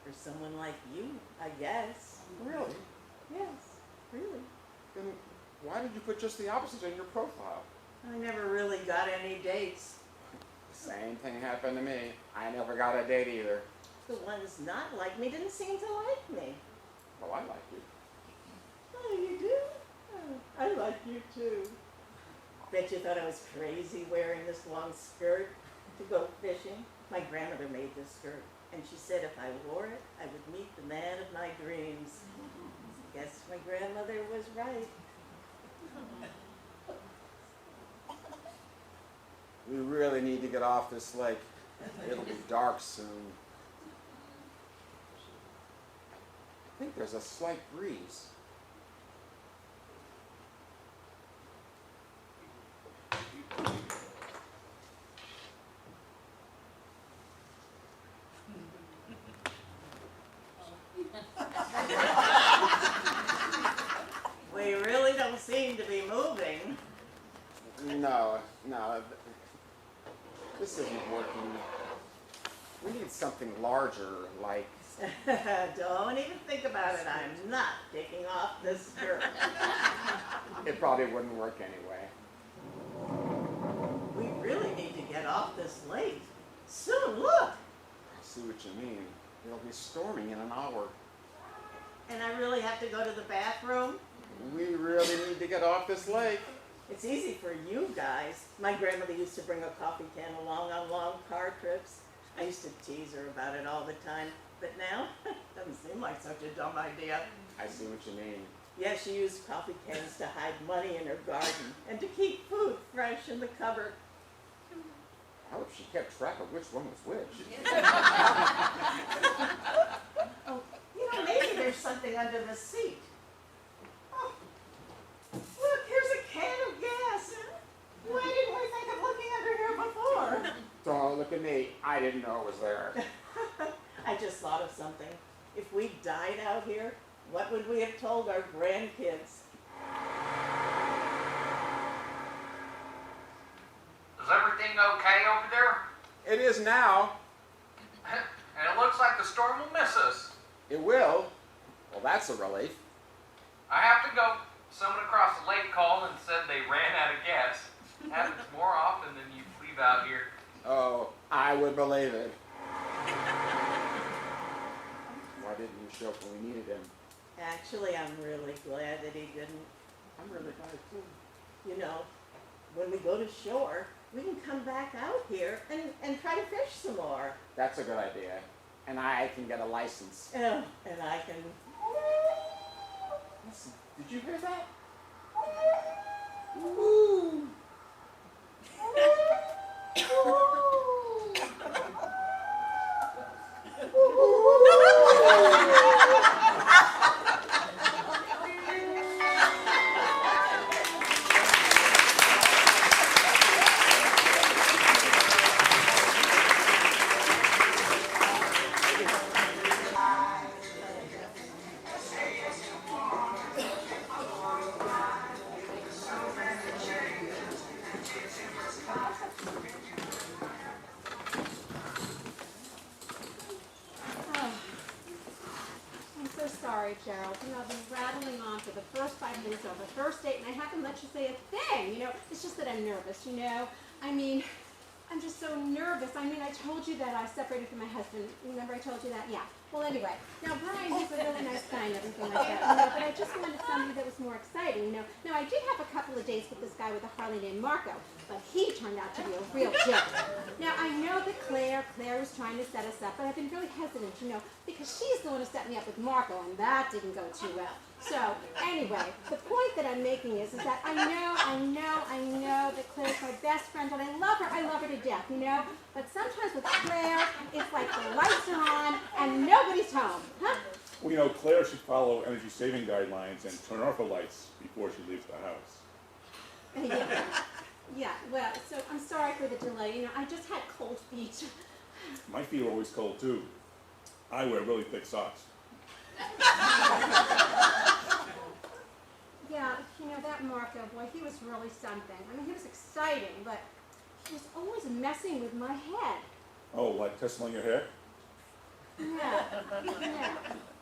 For someone like you, I guess. Really? Yes, really. Then why did you put just the opposite in your profile? I never really got any dates. Same thing happened to me. I never got a date either. The ones not like me didn't seem to like me. Well, I like you. Oh, you do? Oh, I like you too. Bet you thought I was crazy wearing this long skirt to go fishing. My grandmother made this skirt, and she said if I wore it, I would meet the man of my dreams. Guess my grandmother was right. We really need to get off this lake. It'll be dark soon. I think there's a slight breeze. We really don't seem to be moving. No, this isn't working. We need something larger, like... Don't even think about it. I'm not taking off this skirt. It probably wouldn't work anyway. We really need to get off this lake. Soon, look! I see what you mean. It'll be storming in an hour. And I really have to go to the bathroom? We really need to get off this lake. It's easy for you guys. My grandmother used to bring a coffee can along on long car trips. I used to tease her about it all the time. But now, doesn't seem like such a dumb idea. I see what you mean. Yeah, she used coffee cans to hide money in her garden and to keep food fresh in the cupboard. I hope she kept track of which one was which. Oh, you know, maybe there's something under the seat. didn't know it was there. I just thought of something. If we died out here, what would we have told our grandkids? Is everything okay over there? It is now. And it looks like the storm will miss us. It will. Well, that's a relief. I have to go. Someone across the lake called and said they ran out of gas. Happens more often than you leave out here. Oh, I would believe it. Why didn't you show up when we needed him? Actually, I'm really glad that he didn't. I'm really glad too. You know, when we go to shore, we can come back out here and try to fish some more. That's a good idea. And I can get a license. Oh, and I can. Listen, did you hear that? Ooh. I'm so sorry, Gerald. You know, I've been rattling on for the first 5 minutes of the first date, and I haven't let you say a thing. You know, it's just that I'm nervous, you know. I mean, I'm just so nervous. I mean, I told you that I separated from my husband. Remember I told you that? Yeah. Well, anyway. Now, Brian, he's a really nice guy and everything like that, you know, but I just wanted somebody that was more exciting, you know. Now, I did have a couple of dates with this guy with a Harley named Marco, but he turned out to be a real jerk. Now, I know that Claire was trying to set us up, but I've been really hesitant, you know, because she's the one who set me up with Marco, and that didn't go too well. So, anyway, the point that I'm making is that I know that Claire's my best friend, and I love her to death, you know, but sometimes with Claire, it's like the lights are on and nobody's home, huh? Well, you know, Claire should follow energy saving guidelines and turn off her lights before she leaves the house. Yeah, well, so I'm sorry for the delay, you know, I just had cold feet. My feet are always cold too. I wear really thick socks. Yeah, you know, that Marco, boy, he was really something. I mean, he was exciting, but he was always messing with my head. Oh, like testing on your hair? Yeah.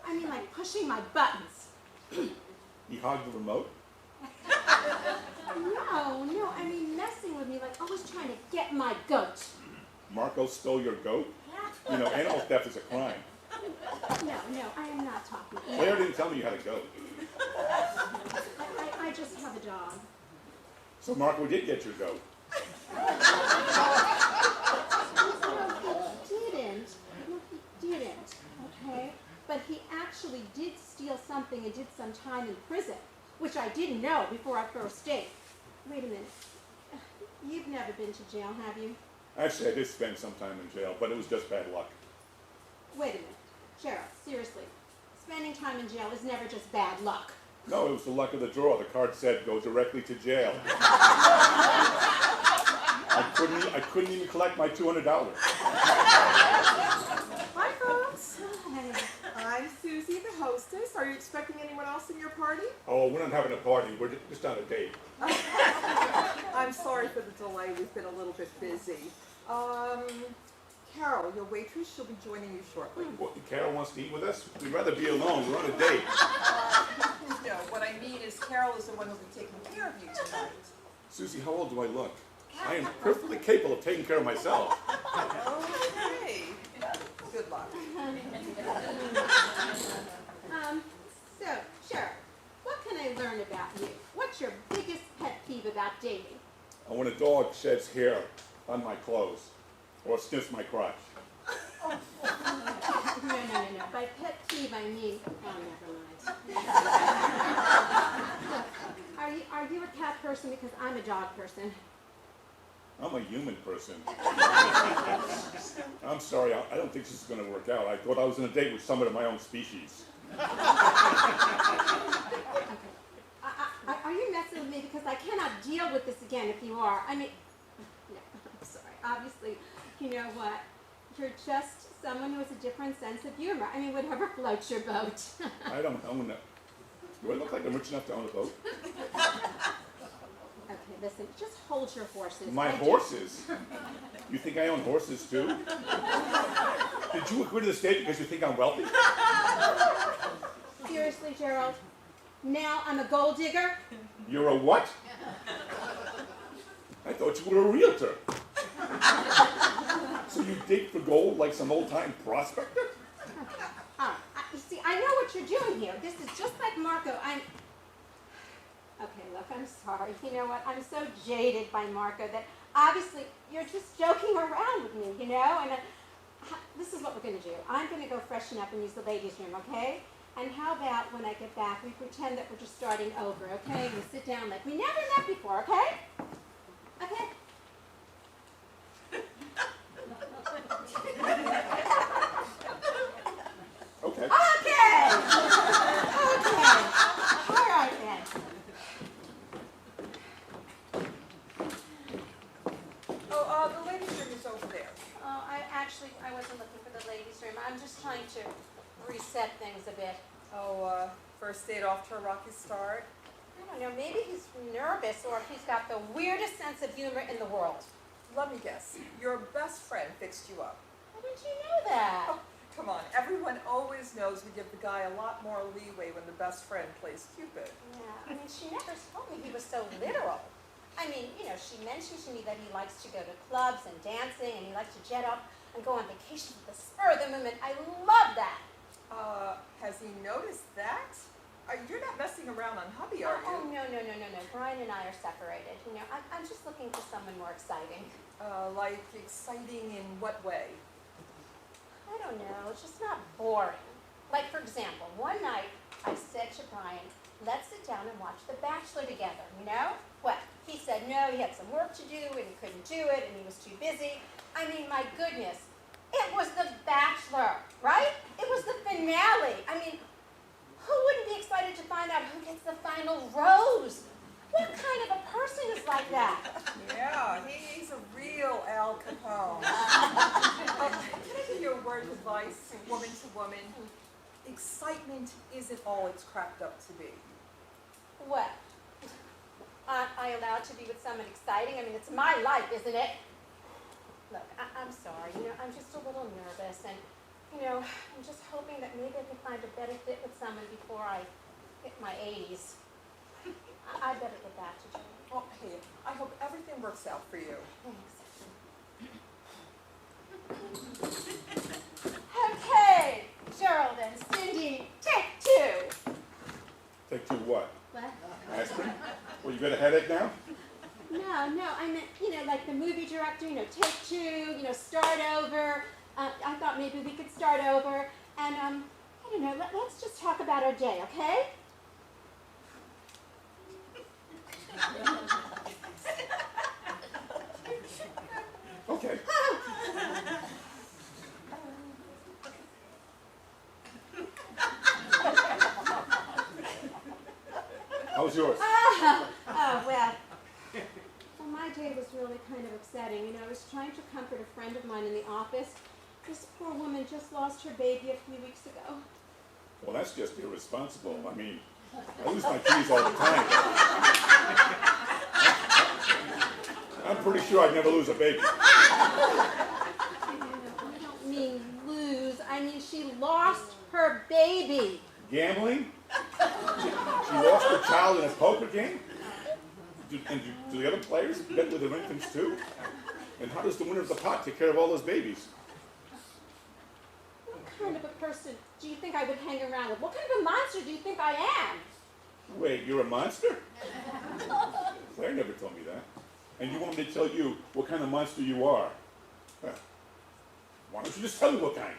I mean, like pushing my buttons. He hogged the remote? No, I mean messing with me, like always trying to get my goat. Marco stole your goat? You know, animal theft is a crime. No, I am not talking. Claire didn't tell me you had a goat. I just have a dog. So Marco did get your goat. He didn't, okay? But he actually did steal something and did some time in prison, which I didn't know before our first date. Wait a minute. You've never been to jail, have you? Actually, I did spend some time in jail, but it was just bad luck. Wait a minute. Sheriff, seriously. Spending time in jail is never just bad luck. No, it was the luck of the draw. The card said go directly to jail. I couldn't even collect my $200. Hi, folks. I'm Susie, the hostess. Are you expecting anyone else in your party? Oh, we're not having a party. We're just on a date. I'm sorry for the delay. We've been a little bit busy. Carol, your waitress, she'll be joining you shortly. What, Carol wants to eat with us? We'd rather be alone. We're on a date. No, what I mean is Carol is the one who'll be taking care of you tonight. Susie, how old do I look? I am perfectly capable of taking care of myself. Okay. Good luck. So, Sheriff, what can I learn about you? What's your biggest pet peeve about dating? When a dog sheds hair on my clothes or sniffs my crotch. No. By pet peeve, I mean, never mind. Are you a cat person? Because I'm a dog person. I'm a human person. I'm sorry, I don't think this is going to work out. I thought I was on a date with someone of my own species. Are you messing with me? Because I cannot deal with this again if you are. I mean, no, I'm sorry. Obviously, you know what? You're just someone who has a different sense of humor. I mean, whatever floats your boat. I don't own a... Do I look like I'm rich enough to own a boat? Okay, listen, just hold your horses. My horses? You think I own horses too? Did you agree to the state because you think I'm wealthy? Seriously, Gerald? Now I'm a gold digger? You're a what? I thought you were a realtor. So you dig for gold like some old-time prospector? You see, I know what you're doing here. This is just like Marco. Okay, look, I'm sorry. You know what? I'm so jaded by Marco that obviously you're just joking around with me, you know? And this is what we're going to do. I'm going to go freshen up and use the ladies' room, okay? And how about when I get back, we pretend that we're just starting over, okay? We sit down like we never met before, okay? Okay? Okay. Okay! Okay. All right then. Oh, the ladies' room is over there. Oh, I wasn't looking for the ladies' room. I'm just trying to reset things a bit. Oh, first date off to a rocky start. I don't know, maybe he's nervous or if he's got the weirdest sense of humor in the world. Let me guess. Your best friend fixed you up. How did you know that? Oh, come on. Everyone always knows we give the guy a lot more leeway when the best friend plays Cupid. Yeah, I mean, she never told me he was so literal. I mean, you know, she mentioned to me that he likes to go to clubs and dancing and he likes to jet off and go on vacation with the spur of the moment. I love that. Has he noticed that? You're not messing around on hubby, are you? Oh, no. Brian and I are separated. You know, I'm just looking for someone more exciting. Like exciting in what way? I don't know, it's just not boring. Like, for example, one night I said to Brian, let's sit down and watch The Bachelor together, you know? Well, he said no, he had some work to do and he couldn't do it and he was too busy. I mean, my goodness, it was The Bachelor, right? It was the finale. I mean, who wouldn't be excited to find out who gets the final rose? What kind of a person is like that? Yeah, he's a real Al Capone. Can I give you a word of advice, woman to woman? Excitement isn't all it's cracked up to be. What? Aren't I allowed to be with someone exciting? I mean, it's my life, isn't it? Look, I'm sorry. You know, I'm just a little nervous, and you know, I'm just hoping that maybe I can find a better fit with someone before I hit my 80s. I better get back to Jane. Oh, hey, I hope everything works out for you. Thanks. Okay, Gerald and Cindy, take two. Take two what? What? Aspirin? Well, you got a headache now? No, I meant, you know, like the movie director, you know, take two, you know, start over. I thought maybe we could start over, and, I don't know, let's just talk about our day, okay? Okay. How was yours? Well, my day was really kind of upsetting. You know, I was trying to comfort a friend of mine in the office. This poor woman just lost her baby a few weeks ago. Well, that's just irresponsible. I mean, I lose my keys all the time. I'm pretty sure I'd never lose a baby. I don't mean lose. I mean she lost her baby. Gambling? She lost her child in a poker game? And do the other players bet with their infants too? And how does the winner of the pot take care of all those babies? What kind of a person do you think I would hang around with? What kind of a monster do you think I am? Wait, you're a monster? Claire never told me that. And you want me to tell you what kind of monster you are? Huh. Why don't you just tell me what kind?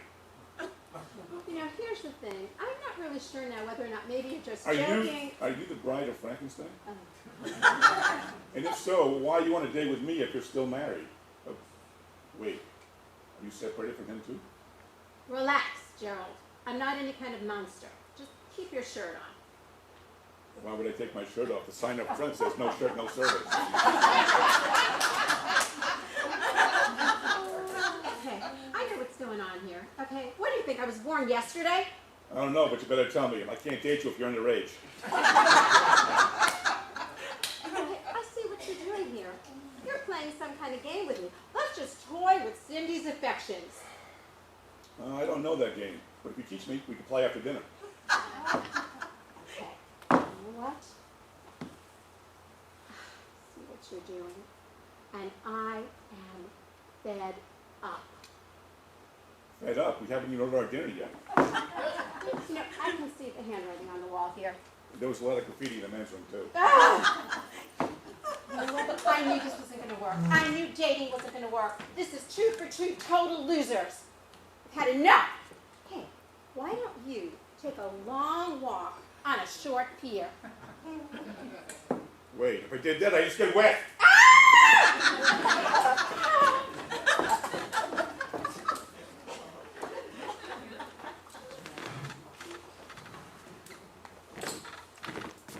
You know, here's the thing. I'm not really sure now whether or not maybe you're just Are joking. you the bride of Frankenstein? And if so, why are you on a date with me if you're still married? Wait, are you separated from him too? Relax, Gerald. I'm not any kind of monster. Just keep your shirt on. Why would I take my shirt off? The sign up front says no shirt, no service. Okay, I know it's what's going on here. Okay, what do you think? I was born yesterday? I don't know, but you better tell me. I can't date you if you're underage. Okay, I see what you're doing here. You're playing some kind of game with me. Let's just toy with Cindy's affections. I don't know that game, but if you teach me, we can play after dinner. Okay, you know what? See what you're doing. And I am fed up. Fed up? We haven't even ordered our dinner yet. You know, I can see the handwriting on the wall here. There was a lot of graffiti in the men's room, too. Ah! You know what? I knew this wasn't going to work. I knew dating wasn't going to work. This is two for two total losers. I've had enough. Hey, why don't you take a long walk on a short pier? Wait, if I did that, I just get wet.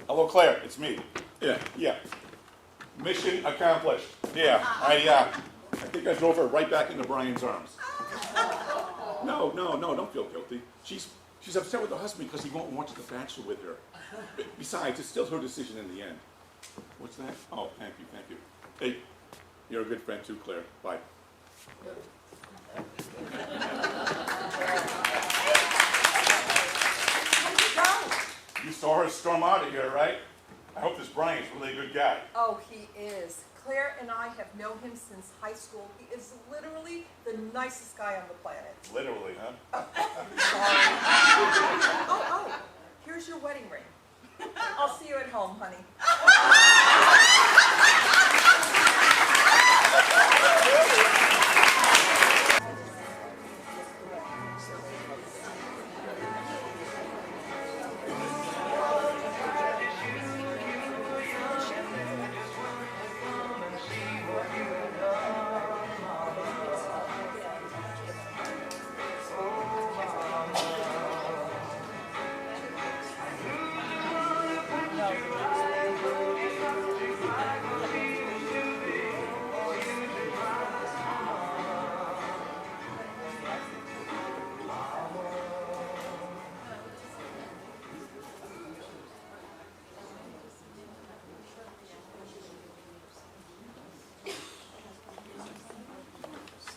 Hello, Claire. It's me. Yeah. Mission accomplished. Yeah, I think I drove her right back into Brian's arms. No, don't feel guilty. She's upset with her husband because he won't watch The Bachelor with her. Besides, it's still her decision in the end. What's that? Oh, thank you. Hey, you're a good friend too, Claire. Bye. You saw her storm out of here, right? I hope this Brian's really a good guy. Oh, he is. Claire and I have known him since high school. He is literally the nicest guy on the planet. Literally, huh? Oh, here's your wedding ring. I'll see you at home, honey.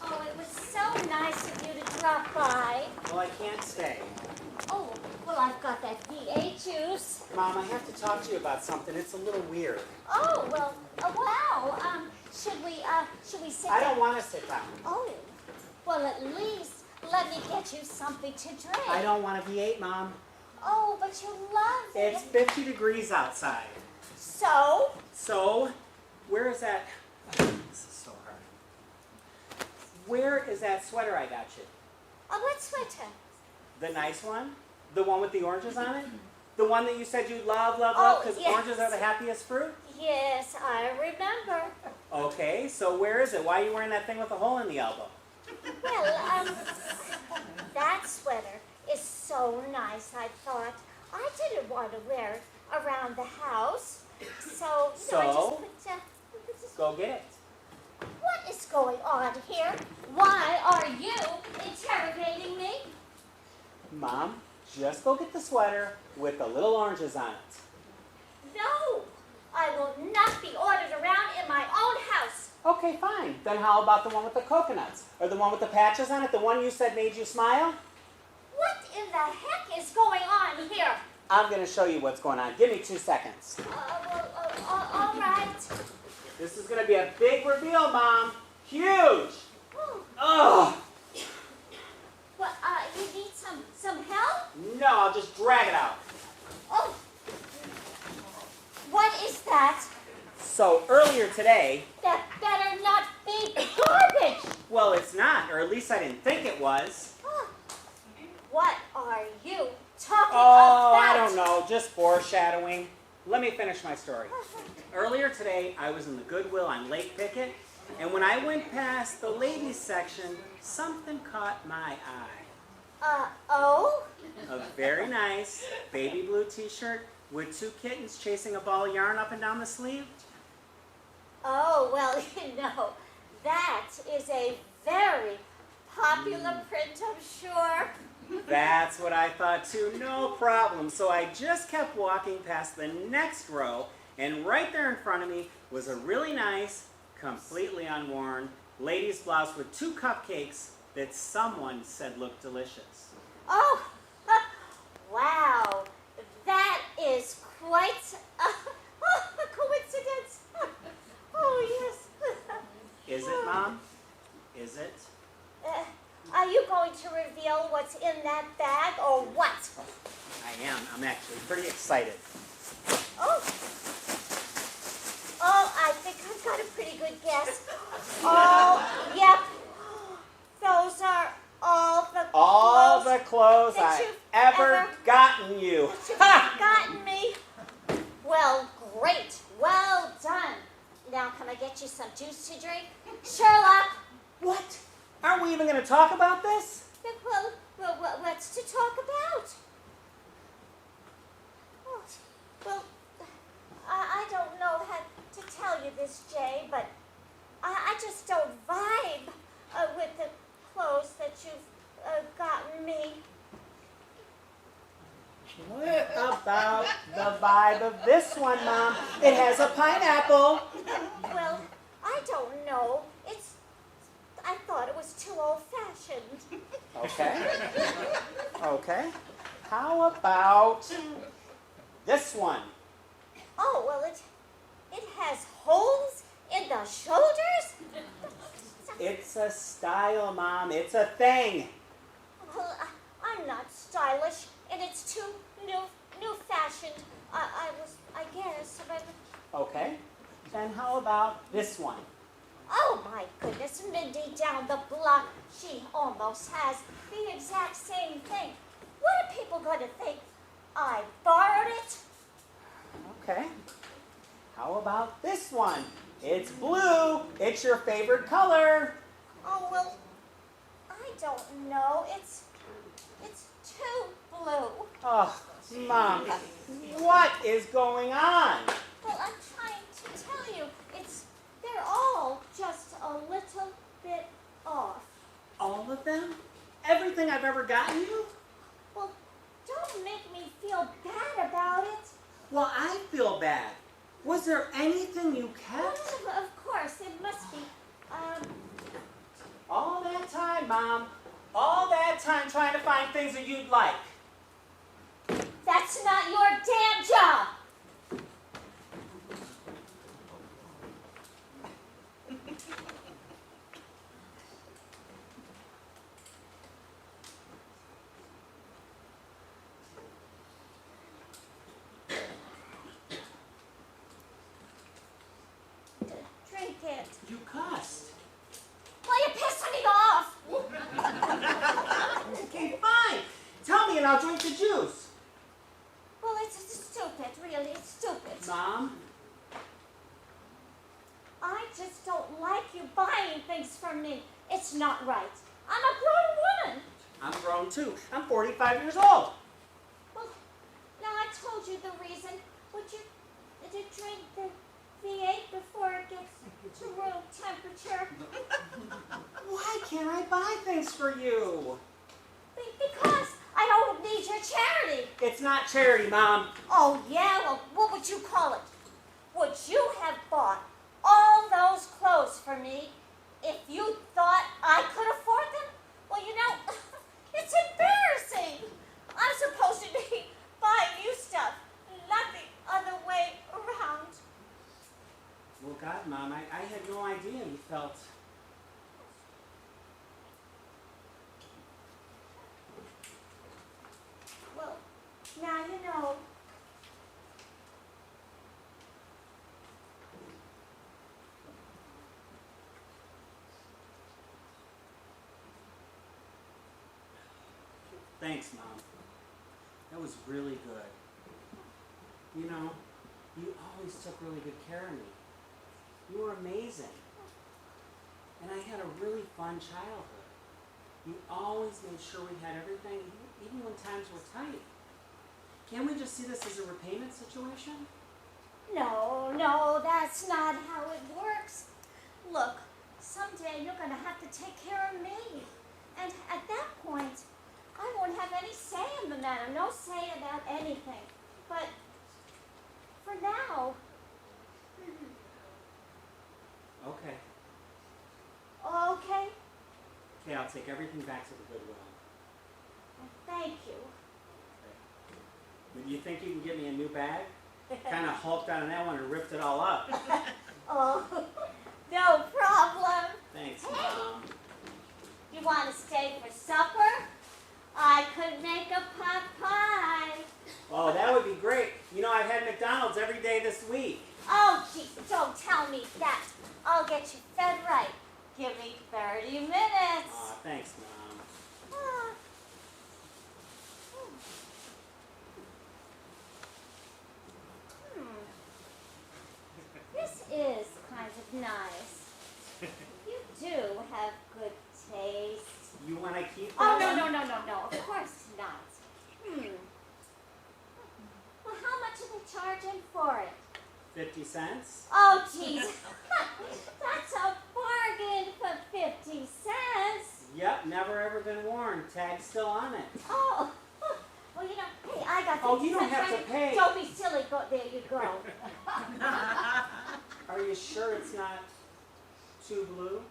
Oh, it was so nice of you to drop by. Well, I can't stay. Oh, well, I've got that VA juice. Mom, I have to talk to you about something. It's a little weird. Oh, well, wow. Should we sit I down? don't want to sit down. Oh, well, at least let me get you something to drink. I don't want a V8, Mom. Oh, but you love it. It's 50 degrees outside. So? So, where is that? This is so hard. Where is that sweater I got you? Oh, what sweater? The nice one? The one with the oranges on it? The one that you said you love, Oh, because yes. oranges are the happiest fruit? Yes, I remember. Okay, so where is it? Why are you wearing that thing with a hole in the elbow? Well, that sweater is so nice, I thought. I didn't want to wear it around the house. So I just put, Go get it. What is going on here? Why are you interrogating me? Mom, just go get the sweater with the little oranges on it. No, I will not be ordered around in my own house. Okay, fine. Then how about the one with the coconuts? Or the one with the patches on it? The one you said made you smile? What in the heck is going on here? I'm going to show you what's going on. Give me 2 seconds. All right. This is going to be a big reveal, Mom. Huge. Ugh. Well, you need some help? No, I'll just drag it out. Oh. What is that? So earlier today, That better not be garbage. well, it's not, or at least I didn't think it was. What are you talking Oh, about? I don't know, just foreshadowing. Let me finish my story. Earlier today, I was in the Goodwill on Lake Pickett, and when I went past the ladies section, something caught my eye. Oh? A very nice baby blue t-shirt with 2 kittens chasing a ball of yarn up and down the sleeve. Oh, well, you know, that is a very popular print, I'm sure. That's what I thought too, no problem. So I just kept walking past the next row, and right there in front of me was a really nice, completely unworn lady's blouse with 2 cupcakes that someone said looked delicious. Oh, wow. That is quite a coincidence. Oh, yes. Is it, Mom? Is it? Are you going to reveal what's in that bag or what? I am. I'm actually pretty excited. Oh. Oh, I think I've got a pretty good guess. Oh, yep. Those are all the clothes that I've you've ever gotten you. that you've gotten me. Well, great. Well done. Now, can I get you some juice to drink? Sherlock. What? Aren't we even going to talk about this? Well, what's to talk about? Oh, well, I don't know how to tell you this, Jay, but I just don't vibe with the clothes that you've gotten me. What about the vibe of this one, Mom? It has a pineapple. Well, I don't know. I thought it was too old-fashioned. Okay. Okay. How about this one? Oh, well, it has holes in the shoulders? It's a style, Mom. It's a thing. Well, I'm not stylish, and it's too new-fashioned. I guess. But... Okay. Then how about this one? Oh, my goodness, Mindy down the block. She almost has the exact same thing. What are people going to think? I borrowed it? Okay. How about this one? It's blue. It's your favorite color. Oh, well, I don't know. It's too blue. Oh, Mom, what is going on? Well, I'm trying to tell you, they're all just a little bit off. All of them? Everything I've ever gotten you? Well, don't make me feel bad about it. Well, I feel bad. Was there anything you kept? Well, of course, it must be. All that time, Mom. All that time trying to find things that you'd like. That's not your damn job. Drink it. You cussed. Well, you're pissing me off. Okay, fine. Tell me and I'll drink the juice. Well, it's stupid, really. It's stupid. Mom? I just don't like you buying things from me. It's not right. I'm a grown woman. I'm grown too. I'm 45 years old. Well, now I told you the reason. Would you drink the V8 before it gets to room temperature? Why can't I buy things for you? Because I don't need your charity. It's not charity, Mom. Oh, yeah? Well, what would you call it? Would you have bought all those clothes for me if you thought I could afford them? Well, you know, it's embarrassing. I'm supposed to be buying you stuff, not the other way around. Well, God, Mom, I had no idea you felt... Well, now you know. Thanks, Mom. That was really good. You know, you always took really good care of me. You were amazing. And I had a really fun childhood. You always made sure we had everything, even when times were tight. Can't we just see this as a repayment situation? No, that's not how it works. Look, someday you're going to have to take care of me. And at that point, I won't have any say in the matter, no say about anything. But for now, Okay. okay, Okay, I'll take everything back to the Goodwill. thank you. Do you think you can get me a new bag? Kind of hulked out on that one and ripped it all up. Oh, no problem. Thanks, Mom. You want to stay for supper? I could make a pot pie. Oh, that would be great. You know, I've had McDonald's every day this week. Oh, gee, don't tell me that. I'll get you fed right. Give me 30 minutes. Aw, thanks, Mom. Ah. This is kind of nice. You do have good taste. You want to keep Oh, that no, one? no, no, no, no. Of course not. Well, how much are they charging for it? 50 cents? Oh, geez. That's a bargain for 50 cents. Yep, never ever been worn. Tag's still on it. Oh. Well, you know, hey, I got 50 Oh, you don't cents have right to here. pay. Don't be silly. Go, there you go. Are you sure it's not too blue?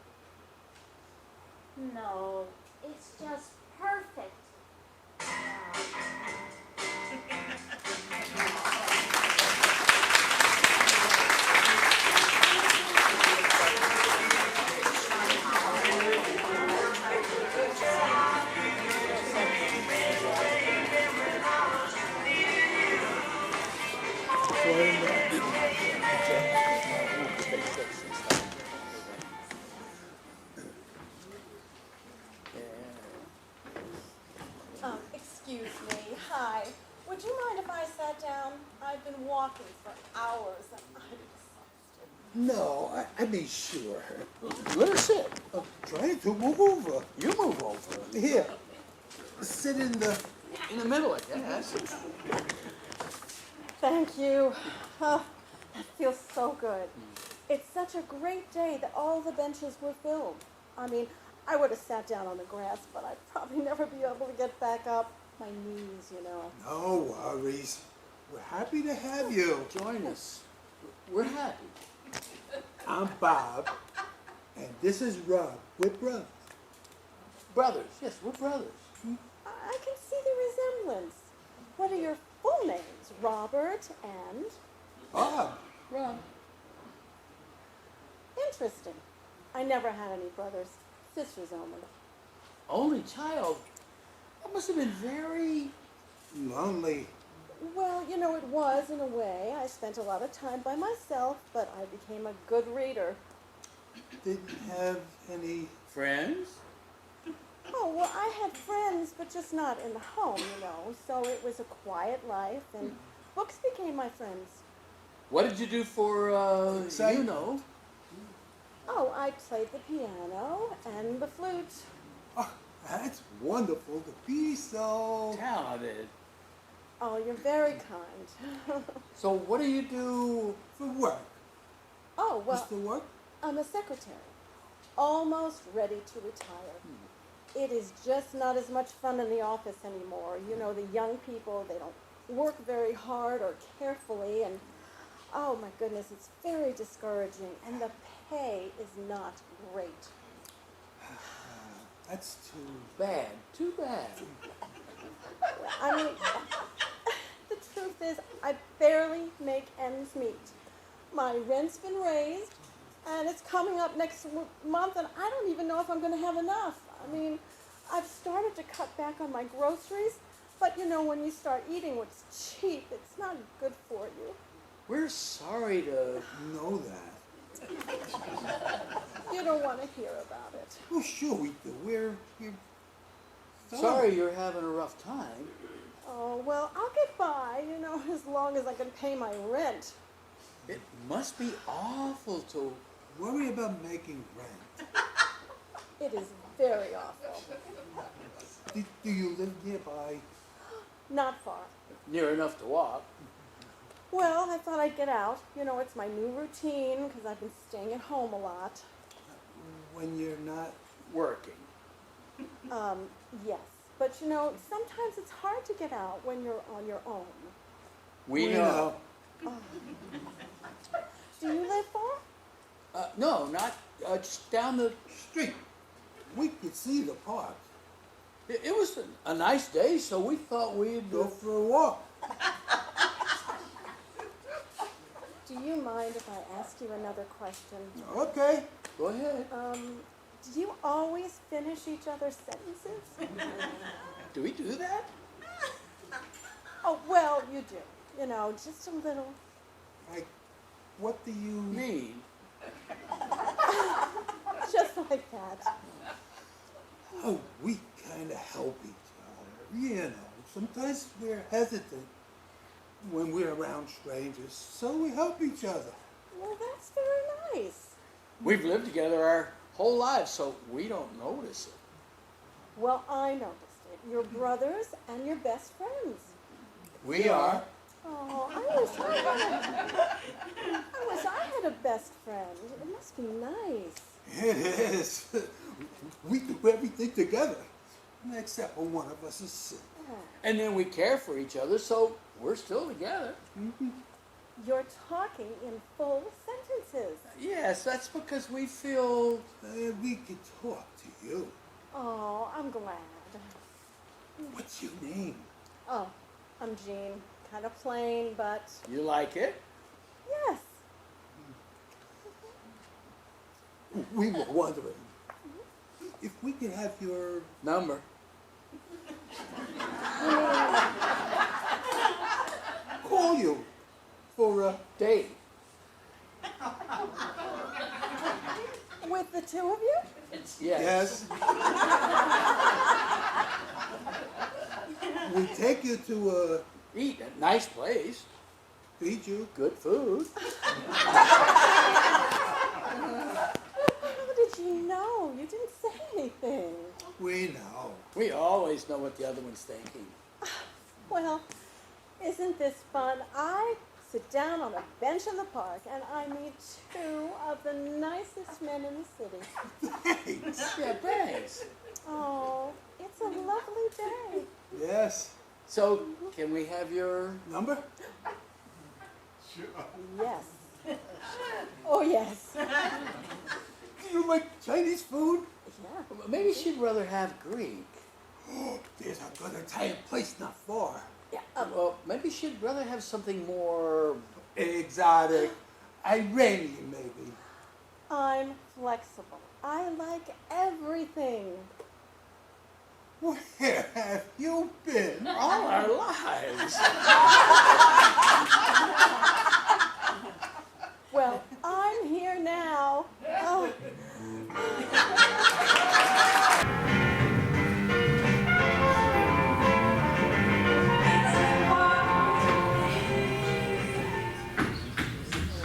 No, it's just perfect. Excuse me, hi. Would you mind if I sat down? I've been walking for hours and I'm exhausted. No, I mean, sure. Let her sit. Try to move over. You move over. Here. Sit in the middle, I guess. Thank you. Oh, that feels so good. It's such a great day that all the benches were filled. I mean, I would have sat down on the grass, but I'd probably never be able to get back up. My knees, you know. No worries. We're happy to have you. Join us. We're happy. I'm Bob, and this is Rob. We're brothers. Brothers, yes, we're brothers. I can see the resemblance. What are your full names? Robert and? Bob. Rob. Interesting. I never had any brothers. Sisters only. Only child? That must have been very... Lonely. Well, you know, it was in a way. I spent a lot of time by myself, but I became a good reader. Didn't have any Friends? Oh, well, I had friends, but just not in the home, you know. So it was a quiet life, and books became my friends. What did you do for, you know? Oh, I played the piano and the flute. Oh, that's wonderful to be so talented. Oh, you're very kind. So what do you do for work? Oh, well, What's the work? I'm a secretary, almost ready to retire. It is just not as much fun in the office anymore. You know, the young people, they don't work very hard or carefully, and oh my goodness, it's very discouraging, and the pay is not great. That's too bad. Too bad. I mean, the truth is, I barely make ends meet. My rent's been raised, and it's coming up next month, and I don't even know if I'm going to have enough. I mean, I've started to cut back on my groceries, but you know, when you start eating what's cheap, it's not good for you. We're sorry to know that. You don't want to hear about it. Well, sure we do. We're Sorry you're having a rough time. Oh, well, I'll get by, you know, as long as I can pay my rent. It must be awful to worry about making rent. It is very awful. Do you live nearby? Not far. Near enough to walk. Well, I thought I'd get out. You know, it's my new routine because I've been staying at home a lot. When you're not working. Yes, but you know, sometimes it's hard to get out when you're on your own. We know. Oh. Do you live far? No, not just down the street. We could see the park. It was a nice day, so we thought we'd Go for a walk. Do you mind if I ask you another question? Okay. Go ahead. Do you always finish each other's sentences? Do we do that? Oh, well, you do. You know, just a little. Like, what do you mean? Just like that. Oh, we kind of help each other. You know, sometimes we're hesitant when we're around strangers, so we help each other. Well, that's very nice. We've lived together our whole lives, so we don't notice it. Well, I noticed it. You're brothers and you're best friends. We are. Oh, I wish I had a best friend. It must be nice. It is. We do everything together, except when one of us is sick. And then we care for each other, so we're still together. Mm-hmm. You're talking in full sentences. Yes, that's because we feel we could talk to you. Oh, I'm glad. What's your name? Oh, I'm Jean. Kind of plain, but You like it? yes. We were wondering if we could have your number. Call you for a date. With the two of you? Yes. We take you to eat a nice place. Feed you good food. How did you know? You didn't say anything. We know. We always know what the other one's thinking. Well, isn't this fun? I sit down on a bench in the park and I meet two of the nicest men in the city. Thanks. Yeah, thanks. Oh, it's a lovely day. Yes. So, can we have your number? Sure. Yes. Oh, yes. Do you like Chinese food? Yeah. Maybe she'd rather have Greek. Oh, there's a good Italian place not far. Yeah. Well, maybe she'd rather have something more exotic. Iranian, maybe. I'm flexible. I like everything. Where have you been? All our lives. Well, I'm here now. Oh.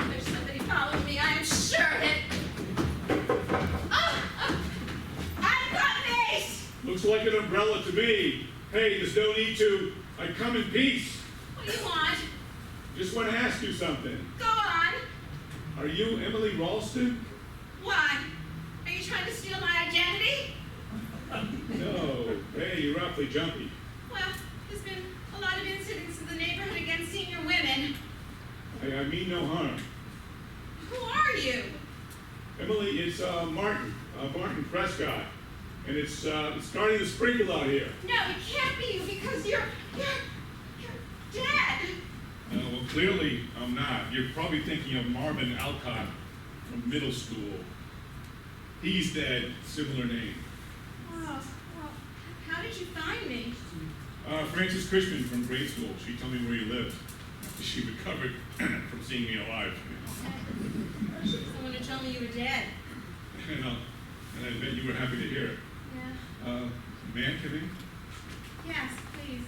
There's somebody following me, I am sure of it. I've got an ace! Looks like an umbrella to me. Hey, there's no need to. I come in peace. What do you want? Just want to ask you something. Go on. Are you Emily Ralston? Why? Are you trying to steal my identity? No. Hey, you're awfully jumpy. Well, there's been a lot of incidents in the neighborhood against senior women. I mean no harm. Who are you? Emily, it's Martin Prescott. And it's starting to sprinkle out here. No, it can't be you because you're dead. Well, clearly I'm not. You're probably thinking of Marvin Alcott from middle school. He's dead, similar name. Oh, well, how did you find me? Frances Cushman from grade school. She told me where you lived after she recovered from seeing me alive. Someone had told me you were dead. And I bet you were happy to hear it. Yeah. May I come in? Yes, please.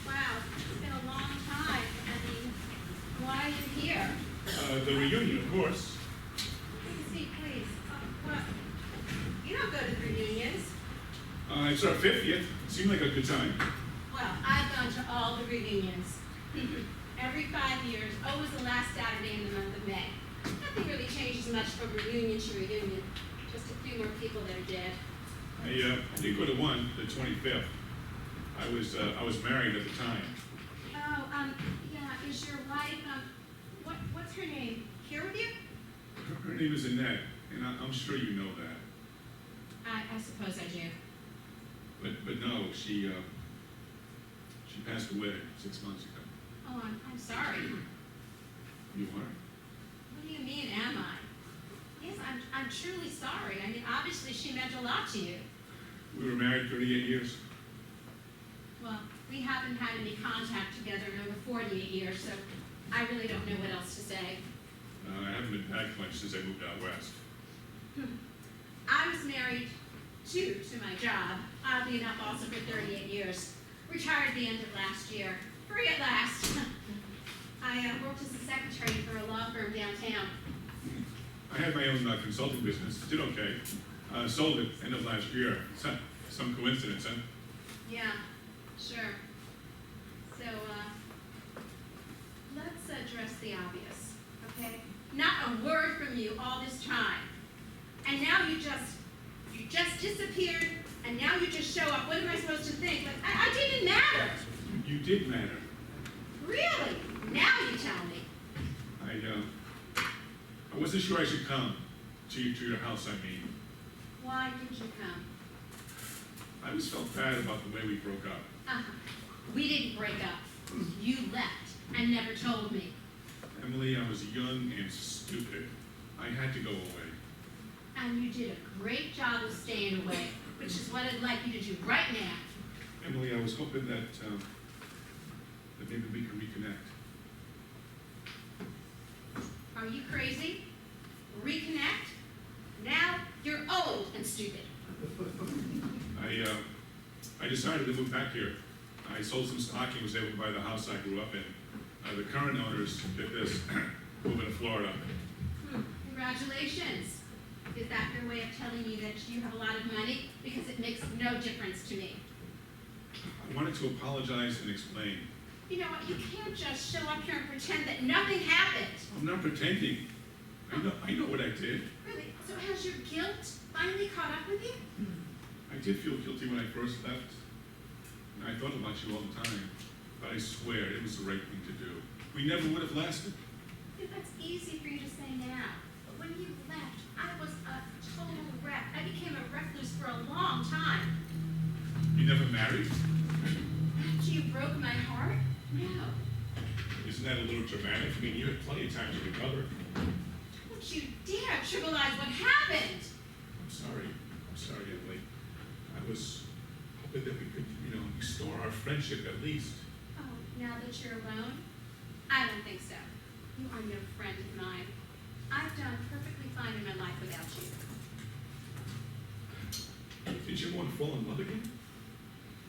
Wow, it's been a long time. I mean, why are you here? The reunion, of course. Take a seat, please. Well, you don't go to the reunions. It's our 50th. It seemed like a good time. Well, I've gone to all the reunions. Every 5 years, always the last Saturday in the month of May. Nothing really changes much from reunion to reunion. Just a few more people that are dead. I did go to one, the 25th. I was married at the time. Oh, yeah, is your wife, what's her name? Here with you? Her name is Annette, and I'm sure you know that. I suppose I do. But no, she passed away 6 months ago. Oh, I'm sorry. You are? What do you mean, am I? Yes, I'm truly sorry. I mean, obviously she meant a lot to you. We were married 38 years. Well, we haven't had any contact together in over 48 years, so I really don't know what else to say. I haven't been back much since I moved out west. I was married, too, to my job, oddly enough also for 38 years. Retired at the end of last year. Free at last. I worked as a secretary for a law firm downtown. I had my own consulting business. Did okay. Sold it end of last year. Some coincidence, huh? Yeah, sure. So, let's address the obvious, okay? Not a word from you all this time. And now you just disappeared, and now you just show up. What am I supposed to think? Like, I didn't matter. You did matter. Really? Now you tell me. I wasn't sure I should come to your house, I mean. Why didn't you come? I just felt bad about the way we broke up. We didn't break up. You left and never told me. Emily, I was young and stupid. I had to go away. And you did a great job of staying away, which is what I'd like you to do right now. Emily, I was hoping that maybe we could reconnect. Are you crazy? Reconnect? Now you're old and stupid. I decided to move back here. I sold some stock and was able to buy the house I grew up in. The current owners did this, moving to Florida. Congratulations. Is that your way of telling me that you have a lot of money? Because it makes no difference to me. I wanted to apologize and explain. You know what? You can't just show up here and pretend that nothing happened. I'm not pretending. I know what I did. Really? So has your guilt finally caught up with you? I did feel guilty when I first left. And I thought about you all the time. But I swear it was the right thing to do. We never would have lasted. That's easy for you to say now. But when you left, I was a total wreck. I became a recluse for a long time. You never married? After you broke my heart? No. Isn't that a little dramatic? I mean, you had plenty of time to recover. Don't you dare trivialize what happened! I'm sorry, Emily. I was hoping that we could, restore our friendship at least. Oh, now that you're alone? I don't think so. You are no friend of mine. I've done perfectly fine in my life without you. Did you want to fall in love again?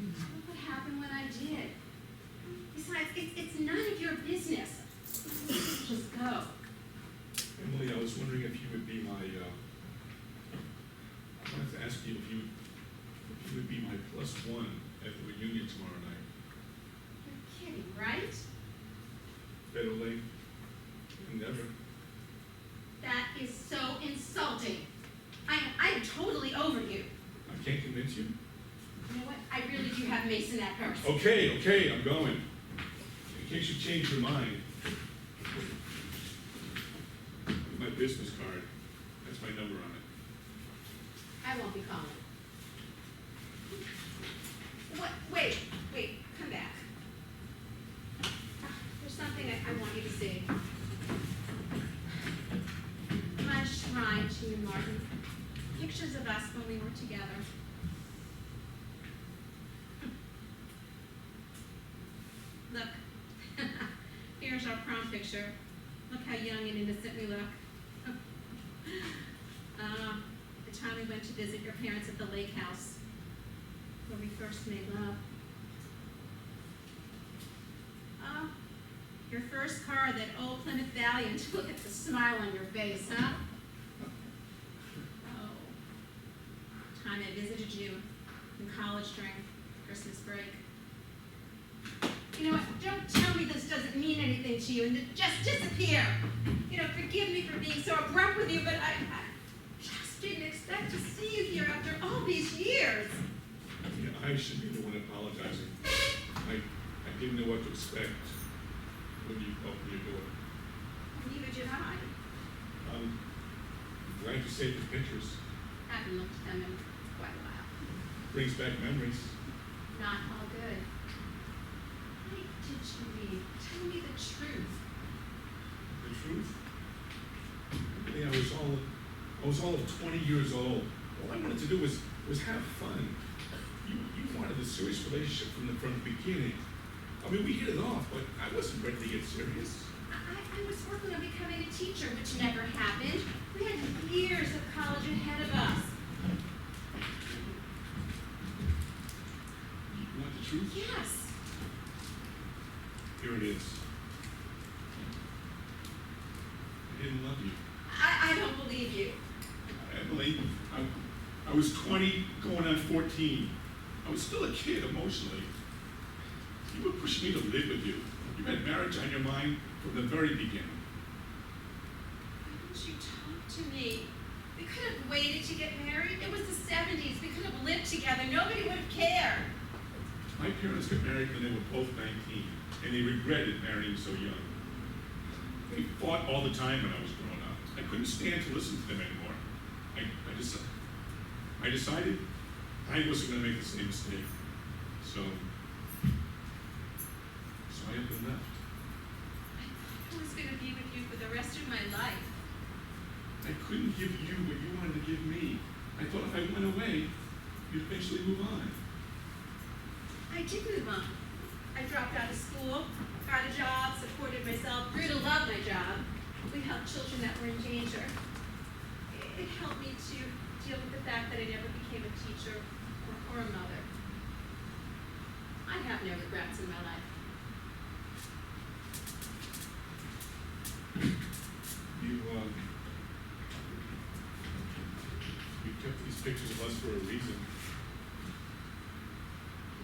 Look what happened when I did. Besides, it's none of your business. Just go. Emily, I was wondering if you would be my, I wanted to ask you if you would be my +1 at the reunion tomorrow night. You're kidding, right? Better late than never. That is so insulting. I am totally over you. I can't convince you. You know what? I really do have Mason at purse. Okay, I'm going. In case you change your mind. My business card. That's my number on it. I won't be calling. What? Wait, come back. There's something I want you to see. My shrine to you, Martin. Pictures of us when we were together. Look, here's our prom picture. Look how young and innocent we look. The time we went to visit your parents at the lake house, where we first made love. Your first car, that old Plymouth Valiant. Look at the smile on your face, huh? Oh, time I visited you in college during Christmas break. You know what? Don't tell me this doesn't mean anything to you and to just disappear. Forgive me for being so abrupt with you, but I just didn't expect to see you here after all these years. Yeah, I should be the one apologizing. I didn't know what to expect when you opened your door. Neither did I. I'm glad you saved the pictures. Haven't looked at them in quite a while. Brings back memories. Not all good. Why did you leave? Tell me the truth. The truth? Really, I was all of 20 years old. All I wanted to do was have fun. You wanted a serious relationship from the beginning. I mean, we hit it off, but I wasn't ready to get serious. I was working on becoming a teacher, which never happened. We had years of college ahead of us. You want the truth? Yes. Here it is. I didn't love you. I don't believe you. Emily, I was 20 going on 14. I was still a kid emotionally. You were pushing me to live with you. You had marriage on your mind from the very beginning. Why didn't you talk to me? We could have waited to get married. It was the 70s. We could have lived together. Nobody would have cared. My parents got married when they were both 19, and they regretted marrying so young. They fought all the time when I was growing up. I couldn't stand to listen to them anymore. I decided I wasn't going to make the same mistake. So I up and left. I was going to be with you for the rest of my life. I couldn't give you what you wanted to give me. I thought if I went away, you'd eventually move on. I did move on. I dropped out of school, got a job, supported myself, grew to love my job. We helped children that were in danger. It helped me to deal with the fact that I never became a teacher or a mother. I have no regrets in my life. You kept these pictures of us for a reason.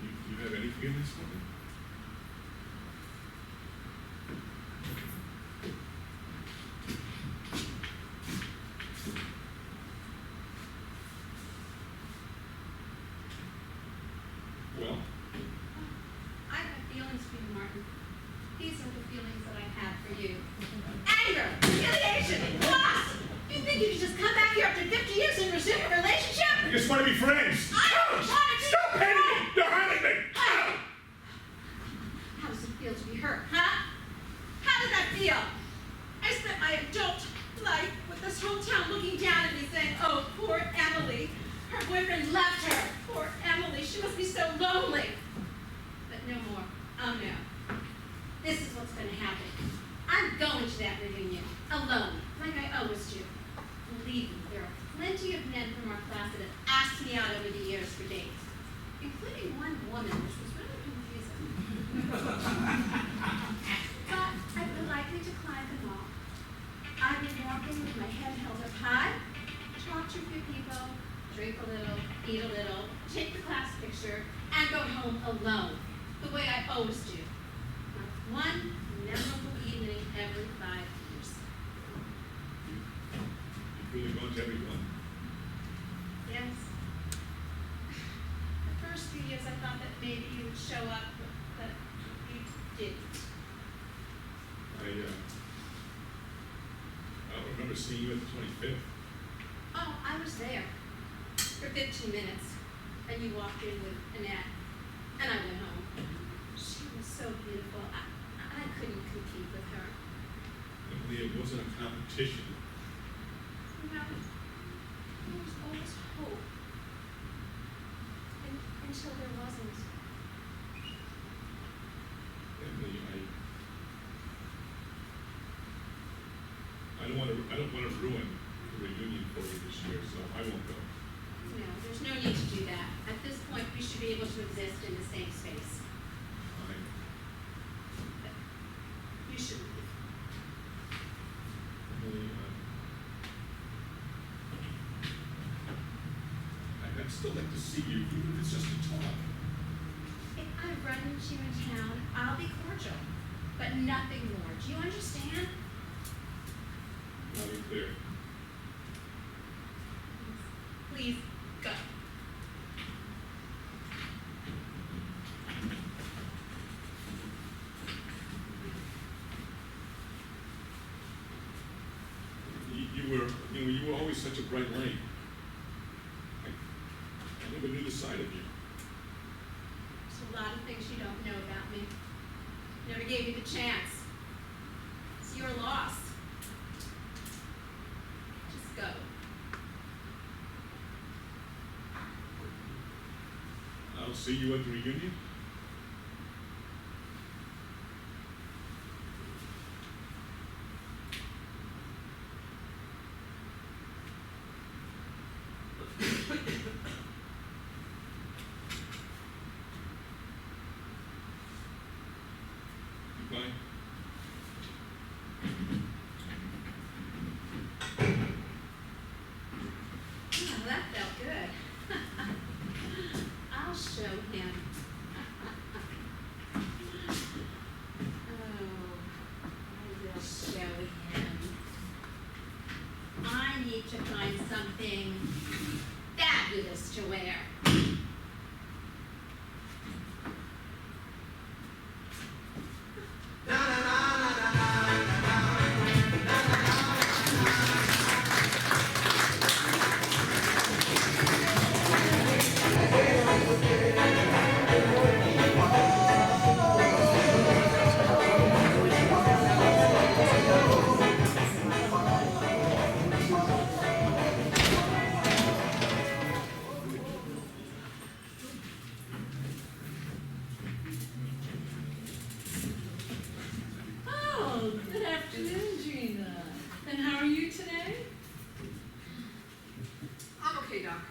Do you have any feelings for me? Well? I have feelings for you, Martin. These are the feelings that I have for you. Anger, humiliation, loss. You think you can just come back here after 50 years and resume a relationship? I just want to be friends. Stop hitting me! You're hurting me! How does it feel to be hurt, huh? How does that feel? I spent my adult life with this whole town looking down at me saying, oh, poor Emily. Her boyfriend left her. Poor Emily. She must be so lonely. But no more. Oh, no. This is what's going to happen. I'm going to that reunion. Alone. Like I always do. Believe me, there are plenty of men from our class that have asked me out over the years for dates. Including one woman, which was rather confusing. But I've been likely to climb them all. I've been walking with my head held up high, talk to a few people, drink a little, eat a little, take the class picture, and go home alone, the way I always do. One memorable evening every 5 years. You've really gone to every one? Yes. The first few years I thought that maybe you would show up, but you didn't. I don't remember seeing you at the 25th. Oh, I was there for 15 minutes, and you walked in with Annette, and I went home. She was so beautiful. I couldn't compete with her. Emily, it wasn't a competition. You know, there was always hope. Until there wasn't. Emily, I don't want to ruin the reunion for you this year, so I won't go. No, there's no need to do that. At this point, we should be able to exist in the same space. Fine. You should leave. Emily, I'd still like to see you, even if it's just to talk. If I run into you in town, I'll be cordial, but nothing more. Do you understand? Loud and clear. please go. You were always such a bright light. I never knew the side of you. There's a lot of things you don't know about me. Never gave you the chance. It's your loss. Just go. I'll see you at the reunion. Goodbye. Oh, that felt good. I'll show him. Oh, I will show him. I need to find something fabulous to wear. Oh, good afternoon, Gina. And how are you today? I'm okay, Doc.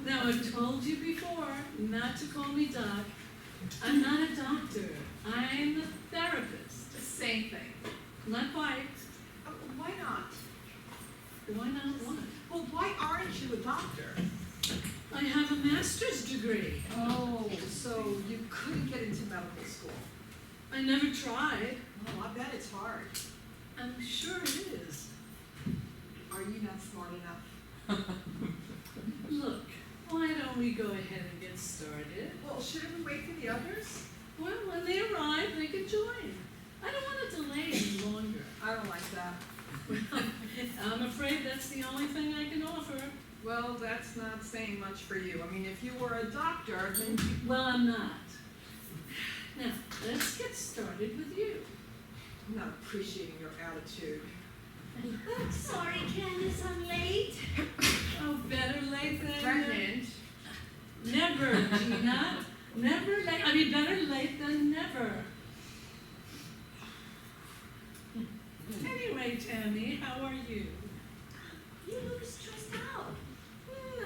Now, I've told you before not to call me Doc. I'm not a doctor. I'm a therapist. The same thing. Not quite. Why not? Why not what? Well, why aren't you a doctor? I have a master's degree. Oh, so you couldn't get into medical school. I never tried. Oh, I bet it's hard. I'm sure it is. Are you not smart enough? Look, why don't we go ahead and get started? Well, shouldn't we wait for the others? Well, when they arrive, they can join. I don't want to delay any longer. I don't like that. Well, I'm afraid that's the only thing I can offer. Well, that's not saying much for you. I mean, if you were a doctor, then you... Well, I'm not. Now, let's get started with you. I'm not appreciating your attitude. Sorry, Candace, I'm late. Oh, better late than... Pregnant. Never, Gina. Never late. I mean, better late than never. Anyway, Tammy, how are you? You look stressed out.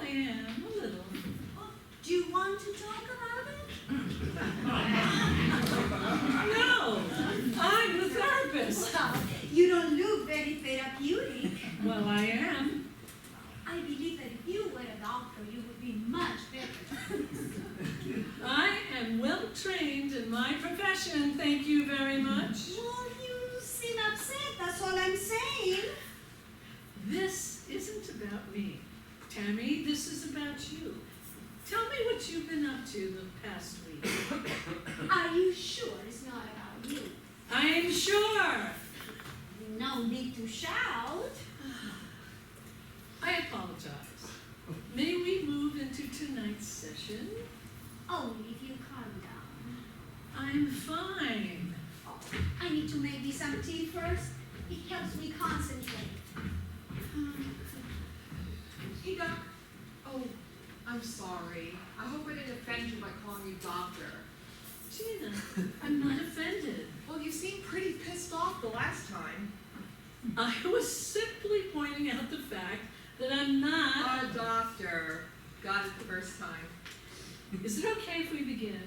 I am, a little. Oh, do you want to talk about it? No, I'm the therapist. Well, you don't look very therapeutic. Well, I am. I believe that if you were a doctor, you would be much better. I am well trained in my profession, thank you very much. Well, you seem upset, that's all I'm saying. This isn't about me. Tammy, this is about you. Tell me what you've been up to the past week. Are you sure it's not about you? I'm sure. No need to shout. I apologize. May we move into tonight's session? Only if you calm down. I'm fine. Oh, I need to make me some tea first. It helps me concentrate. Hey, Doc. Oh, I'm sorry. I hope I didn't offend you by calling you doctor. Gina, I'm not offended. Well, you seemed pretty pissed off the last time. I was simply pointing out the fact that I'm not A doctor. Got it the first time. Is it okay if we begin?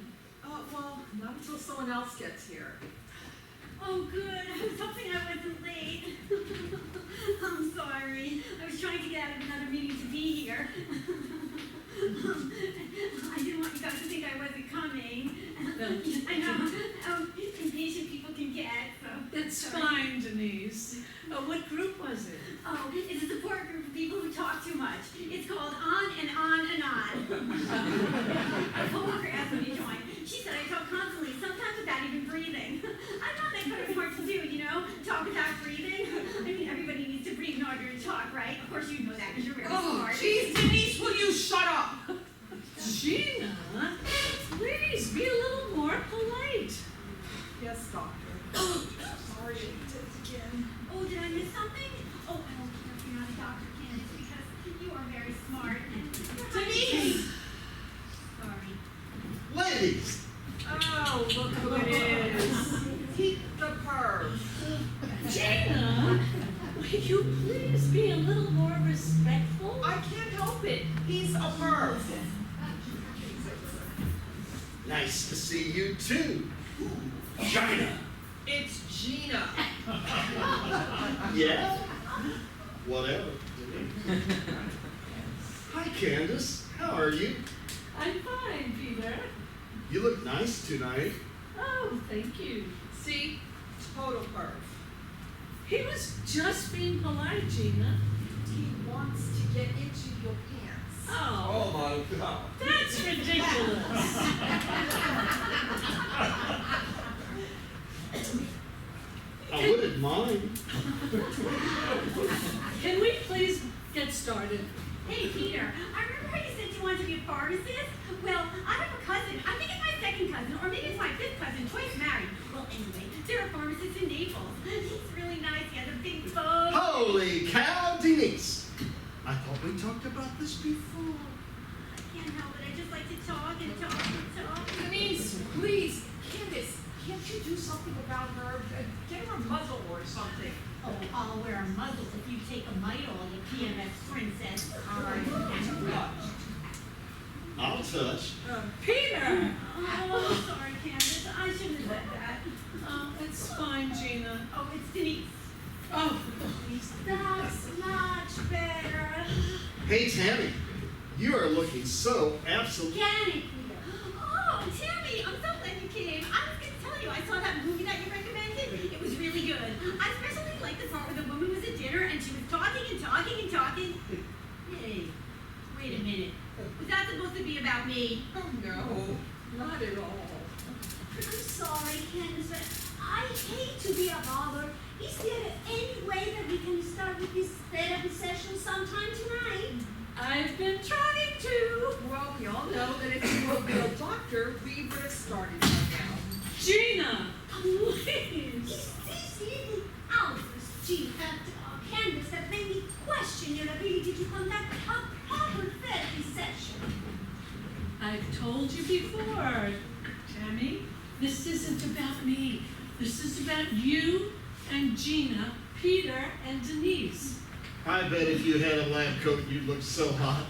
Well, not until someone else gets here. Oh, good. I was hoping I wasn't late. I'm sorry. I was trying to get out of another meeting to be here. I didn't want you guys to think I wasn't coming. I know impatient people can get, so. That's fine, Denise. What group was it? Oh, it's a support group of people who talk too much. It's called doctor. Sorry I did it again. Oh, did I miss something? Oh, I don't care if you're not a doctor, Candace, because you are very smart and Denise! Sorry. Ladies! Oh, look who it is. Keep the purse. Gina, will you please be a little more respectful? I can't help it. He's a perv. Nice to see you too, China. It's Gina. Yeah? Whatever. Hi, Candace. How are you? I'm fine, Peter. You look nice tonight. Oh, thank you. See? Total perv. He was just being polite, Gina. He wants to get into your pants. Oh, my God. that's ridiculous. I wouldn't mind. Can we please get started? Hey, Peter, I remember how you said you wanted to be a pharmacist? Well, I have a cousin. I think it's my second cousin, or maybe it's my fifth cousin, twice married. Well, anyway, they're a pharmacist in Naples. He's really nice. He has a big boat. Holy cow, Denise. I thought we talked about this before. I can't help it. I just like to talk and talk and talk. Denise, please. Candace, can't you do something about her? Get her a muzzle or something. Oh, I'll wear a muzzle if you take a Midol, you PMS princess. I'll touch. Peter! Oh, sorry, Candace. I shouldn't have said that. Oh, it's fine, Gina. Oh, it's Denise. Oh, That's much better. Hey, Tammy. You are looking so absolutely... Organic, Peter. Oh, Tammy, I'm so glad you came. I was going to tell you, I saw that movie that you recommended. It was really good. I especially liked the part where the woman was at dinner and she was talking and talking and talking. Hey, wait a minute. Was that supposed to be about me? Oh, no. Not at all. I'm sorry, Candace, but I hate to be a bother. Is there any way that we can start with this therapy session sometime tonight? I've been trying to. Well, we all know that if you were a real doctor, we would have started by now. Gina, please. It's these little outbursts, Candace, that made me question your ability to conduct a proper therapy session. I've told you before, Tammy, this isn't about me. This is about you and Gina, Peter and Denise. I bet if you had a lab coat, you'd look so hot.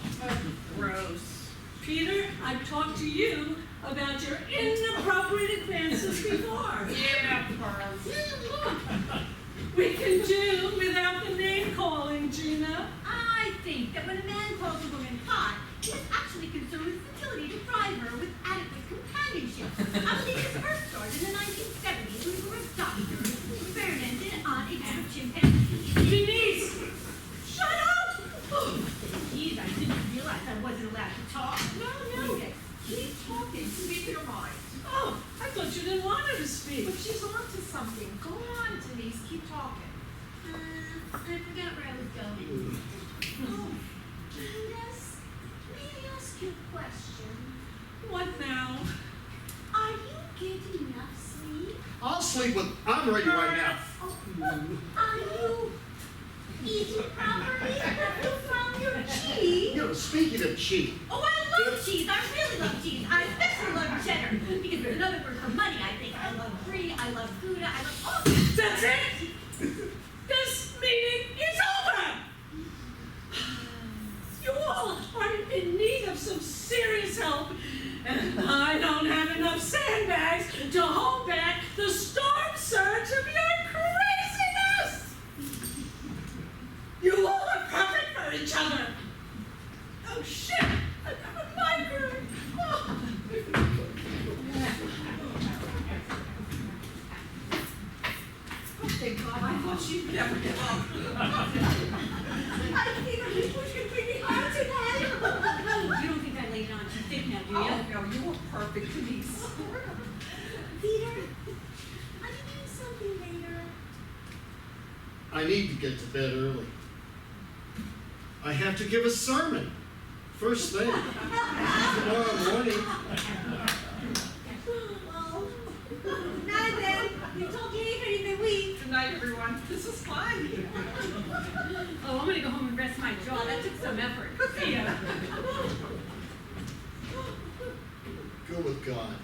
Gross. Peter, I've talked to you about your inappropriate advances before. We can do without the name calling, Gina. I think that when a man calls a woman hot, he is actually concerned with his ability to provide her with adequate companionship. I believe this first started in the 1970s when we were a doctor who experimented on a group of chimpanzees. Denise! Shut up! Geez, I didn't realize I wasn't allowed to talk. No. Keep talking. Speak your mind. Oh, I thought you didn't want her to speak. But she's on to something. Go on, Denise. Keep talking. I forgot where I was going. Oh, Candace, may I ask you a question? What now? Are you getting enough sleep? I'll sleep with... I'm ready right now. Oh, are you eating properly? Have you found your cheese? You know, speaking of cheese, Oh, I love cheese. I really love cheese. I especially love cheddar. Because there's another word for money, I think. I love brie, I love Gouda, I love all That's it! This meeting is over! You all are in need of some serious help, and I don't have enough sandbags to hold back the storm surge of your craziness! You all are perfect for each other! Oh shit! I've got a migraine! Oh. Thank God, I thought you'd never give up. I think I'm pushing pretty hard tonight. You don't think I laid it on too thick now, do you? Oh, no, you were perfect, Denise. Peter, are you doing something later? I need to get to bed early. I have to give a sermon. First thing. Tomorrow morning. Well, night then. You Bye, everyone. This was fun. Oh, I'm gonna go home and rest my jaw. That took some effort. See ya. Go with God.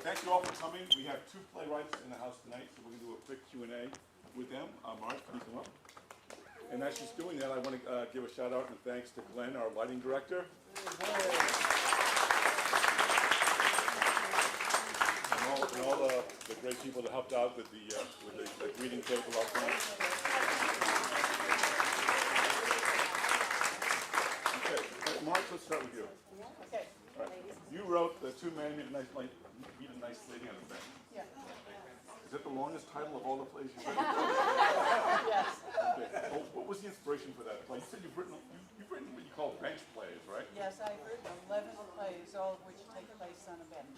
Thank you all for coming. We have two playwrights in the house tonight, so we're going to do a quick Q&A with them. Mark, can you come up? And as she's doing that, I want to give a shout out and thanks to Glenn, our lighting director. And all the great people that helped out with the greeting table up front. Okay, Mark, let's start with you. Okay. All right. You wrote The Two Men Meet a Nice Lady on the Bench. Yeah. Is that the longest title of all the plays you've written? Yes. Okay. Well, what was the inspiration for that play? You said you've written what you call bench plays, right? Yes, I've written 11 plays, all of which take place on a bench.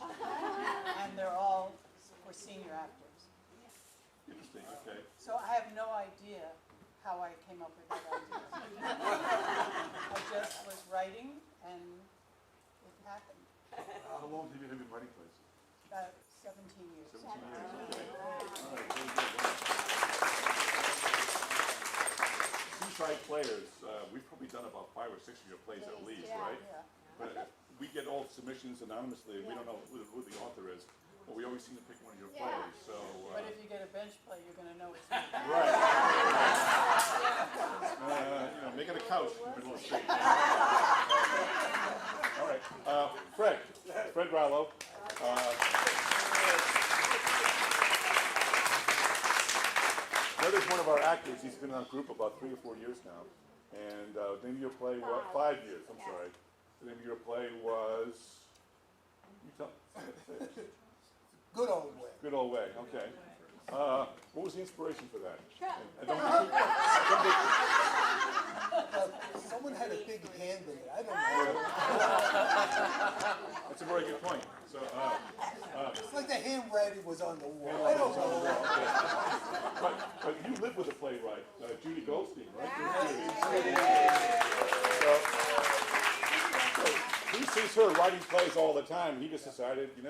And they're all for senior actors. Interesting, okay. So I have no idea how I came up with that idea. I just was writing and it happened. How long have you been writing plays? About 17 years. 17 years, okay. All right, very good. Seaside Players, we've probably done about 5 or 6 of your plays at least, right? Yeah. But we get all submissions anonymously, we don't know who the author is, but we always seem to pick one of your plays, so. But if you get a bench play, you're going to know it's me. Right. Make it a couch, keep it a little straight. All right, Fred Rallo. Fred is one of our actors. He's been in our group about 3 or 4 years now. And the name of your play was 5 years. I'm sorry. The name of your play was. You tell. Good Old Way. Good Old Way. Okay. What was the inspiration for that? Someone had a big hand in it. I don't know. That's a very good point. So, it's like the handwriting was on the wall. I handwriting don't was on the know. wall, okay. But you live with a playwright, Judy Goldstein, right? So he sees her writing plays all the time. He just decided, to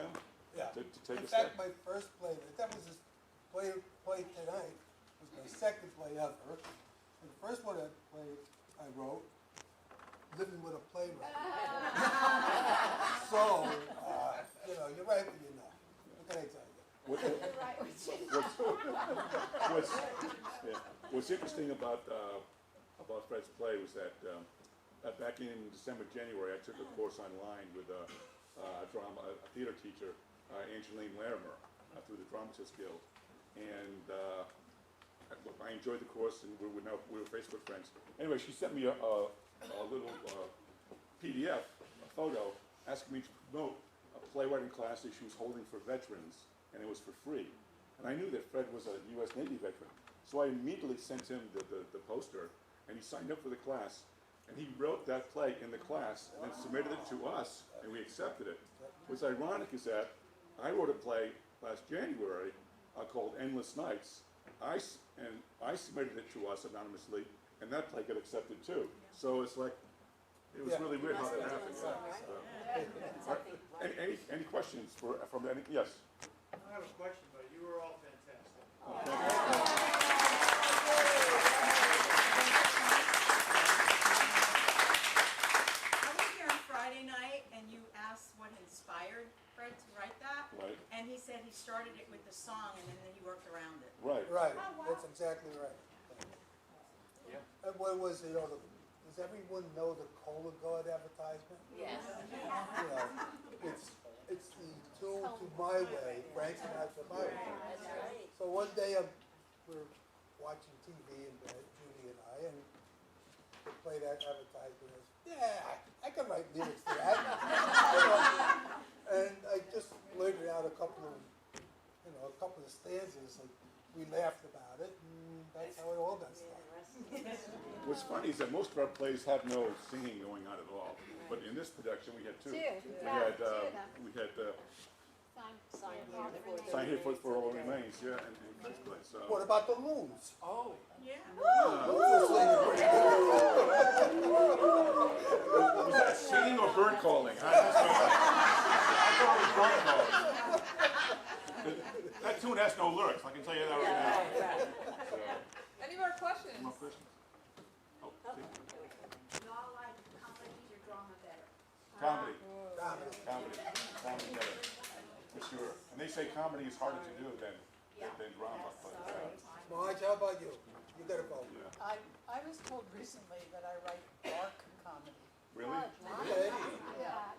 take In a step. fact, my first play, that was this play tonight, was my second play ever. And the first one I wrote, Living with a Playwright. So, you're right, but you're not. What can I tell you? What's interesting about Fred's play was that back in December, January, I took a course online with a theater teacher, Angeline Larimer, through the Dramatists Guild, and I enjoyed the course, and we were Facebook friends. Anyway, she sent me a little PDF, a photo, asking me to promote a playwriting class that she was holding for veterans, and it was for free. And I knew that Fred was a U.S. Navy veteran. So I immediately sent him the poster, and he signed up for the class. And he wrote that play in the class and then submitted it to us, and we accepted it. What's ironic is that I wrote a play last January called Endless Nights. I submitted it to us anonymously, and that play got accepted too. So it's like, it was really weird how that happened. Any questions from any? Yes? I don't have a question, but you were all fantastic. I was here on Friday night, and you asked what inspired Fred to write that. Right. And he said he started it with the song, and then he worked around it. Right. Right, Oh, wow. that's exactly right. Yeah. And what was, does everyone know the Cola God advertisement? Yes. You know, it's the tune to My Way, Frank Sinatra, My Way. That's right. So one day we're watching TV in bed, Judy and I, and they play that advertisement. And I can write lyrics to that. And I just blurted out a couple of stanzas, and we laughed about it, and that's how it all got started. What's funny is that most of our plays have no singing going on at all. But in this production, we had two. We had Sign Here for All Remains, yeah, and Fred's play. So. What about the Loons? Oh. Yeah. Was that singing or bird calling? I thought it was bird calling. That tune has no lyrics, I can tell you that right now. So. Any more questions? More questions? Oh, see. You all like comedy or drama better? Comedy. Comedy better, for sure. And they say comedy is harder to do than drama. But, Marge, how about you? You got a vote. Yeah. I was told recently that I write dark comedy. Really? Yeah,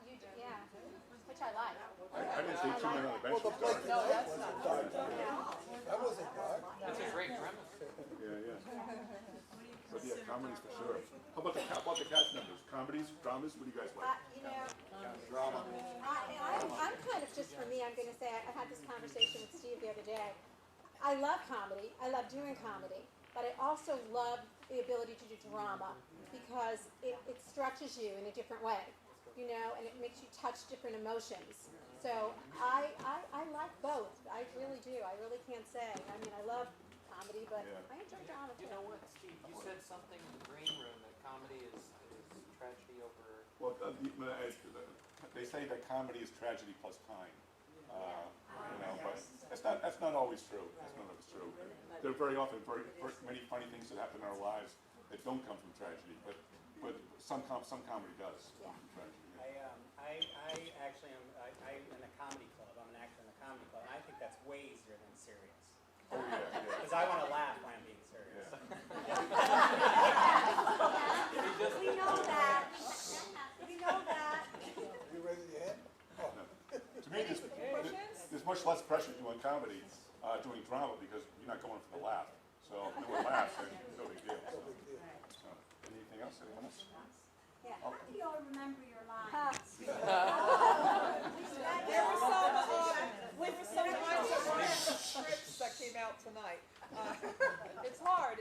you do, yeah, which I like. I didn't see too many on the bench. Well, the play tonight wasn't dark. That wasn't dark. That's a great premise. Yeah. But yeah, comedies for sure. How about the cast members? Comedies, dramas, what do you guys like? Drama. I'm kind of, just for me, I'm going to say, I had this conversation with Steve the other day. I love comedy, I love doing comedy, but I also love the ability to do drama because it stretches you in a different way, and it makes you touch different emotions. So I like both, I really do, I really can't say. I mean, I love comedy, but I enjoy drama too. You know what, Steve? You said something in the green room that comedy is tragedy over. Well, they say that comedy is tragedy plus kind. But that's not always true. That's not always true. There are very often many funny things that happen in our lives that don't come from tragedy, but some comedy does come from tragedy. I actually am in a comedy club. I'm an actor in a comedy club, and I think that's way easier than serious. Oh yeah. Because I want to laugh when I'm being serious. We know that. We know that. You raising your hand? To me, there's much less pressure doing comedy, doing drama, because you're not going for the laugh. So if no one laughs, then no big deal. So, anything else? Anyone else? Yeah, how do you all remember your lines? There were some lines that weren't in the scripts that came out tonight. It's hard,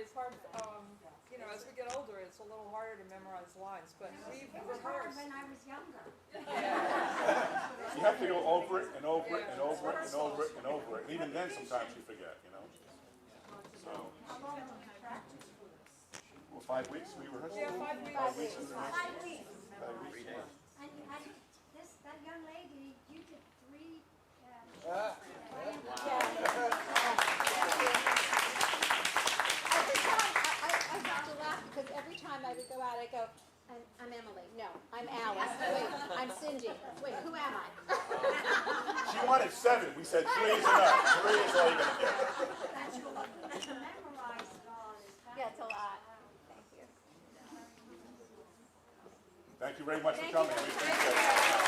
as we get older, it's a little harder to memorize lines, but we've It was hard rehearsed. when I was younger. You have to go over it and over it and over it and over it and over it. And even then, sometimes you forget, So, How long did you practice? well, 5 weeks we rehearsed. Yeah, 5 weeks. 5 weeks. we rehearsed. 5 weeks. 5 weeks. And that young lady, you did 3. I have to laugh because every time I would go out, I go, I'm Emily. No, I'm Alice. Wait, I'm Cindy. Wait, who am I? She wanted 7. We said 3 is enough. 3 is all you're going to get. That you memorize it all is Yeah, it's a lot. Thank you. Thank you very much for Thank coming. you. We appreciate it.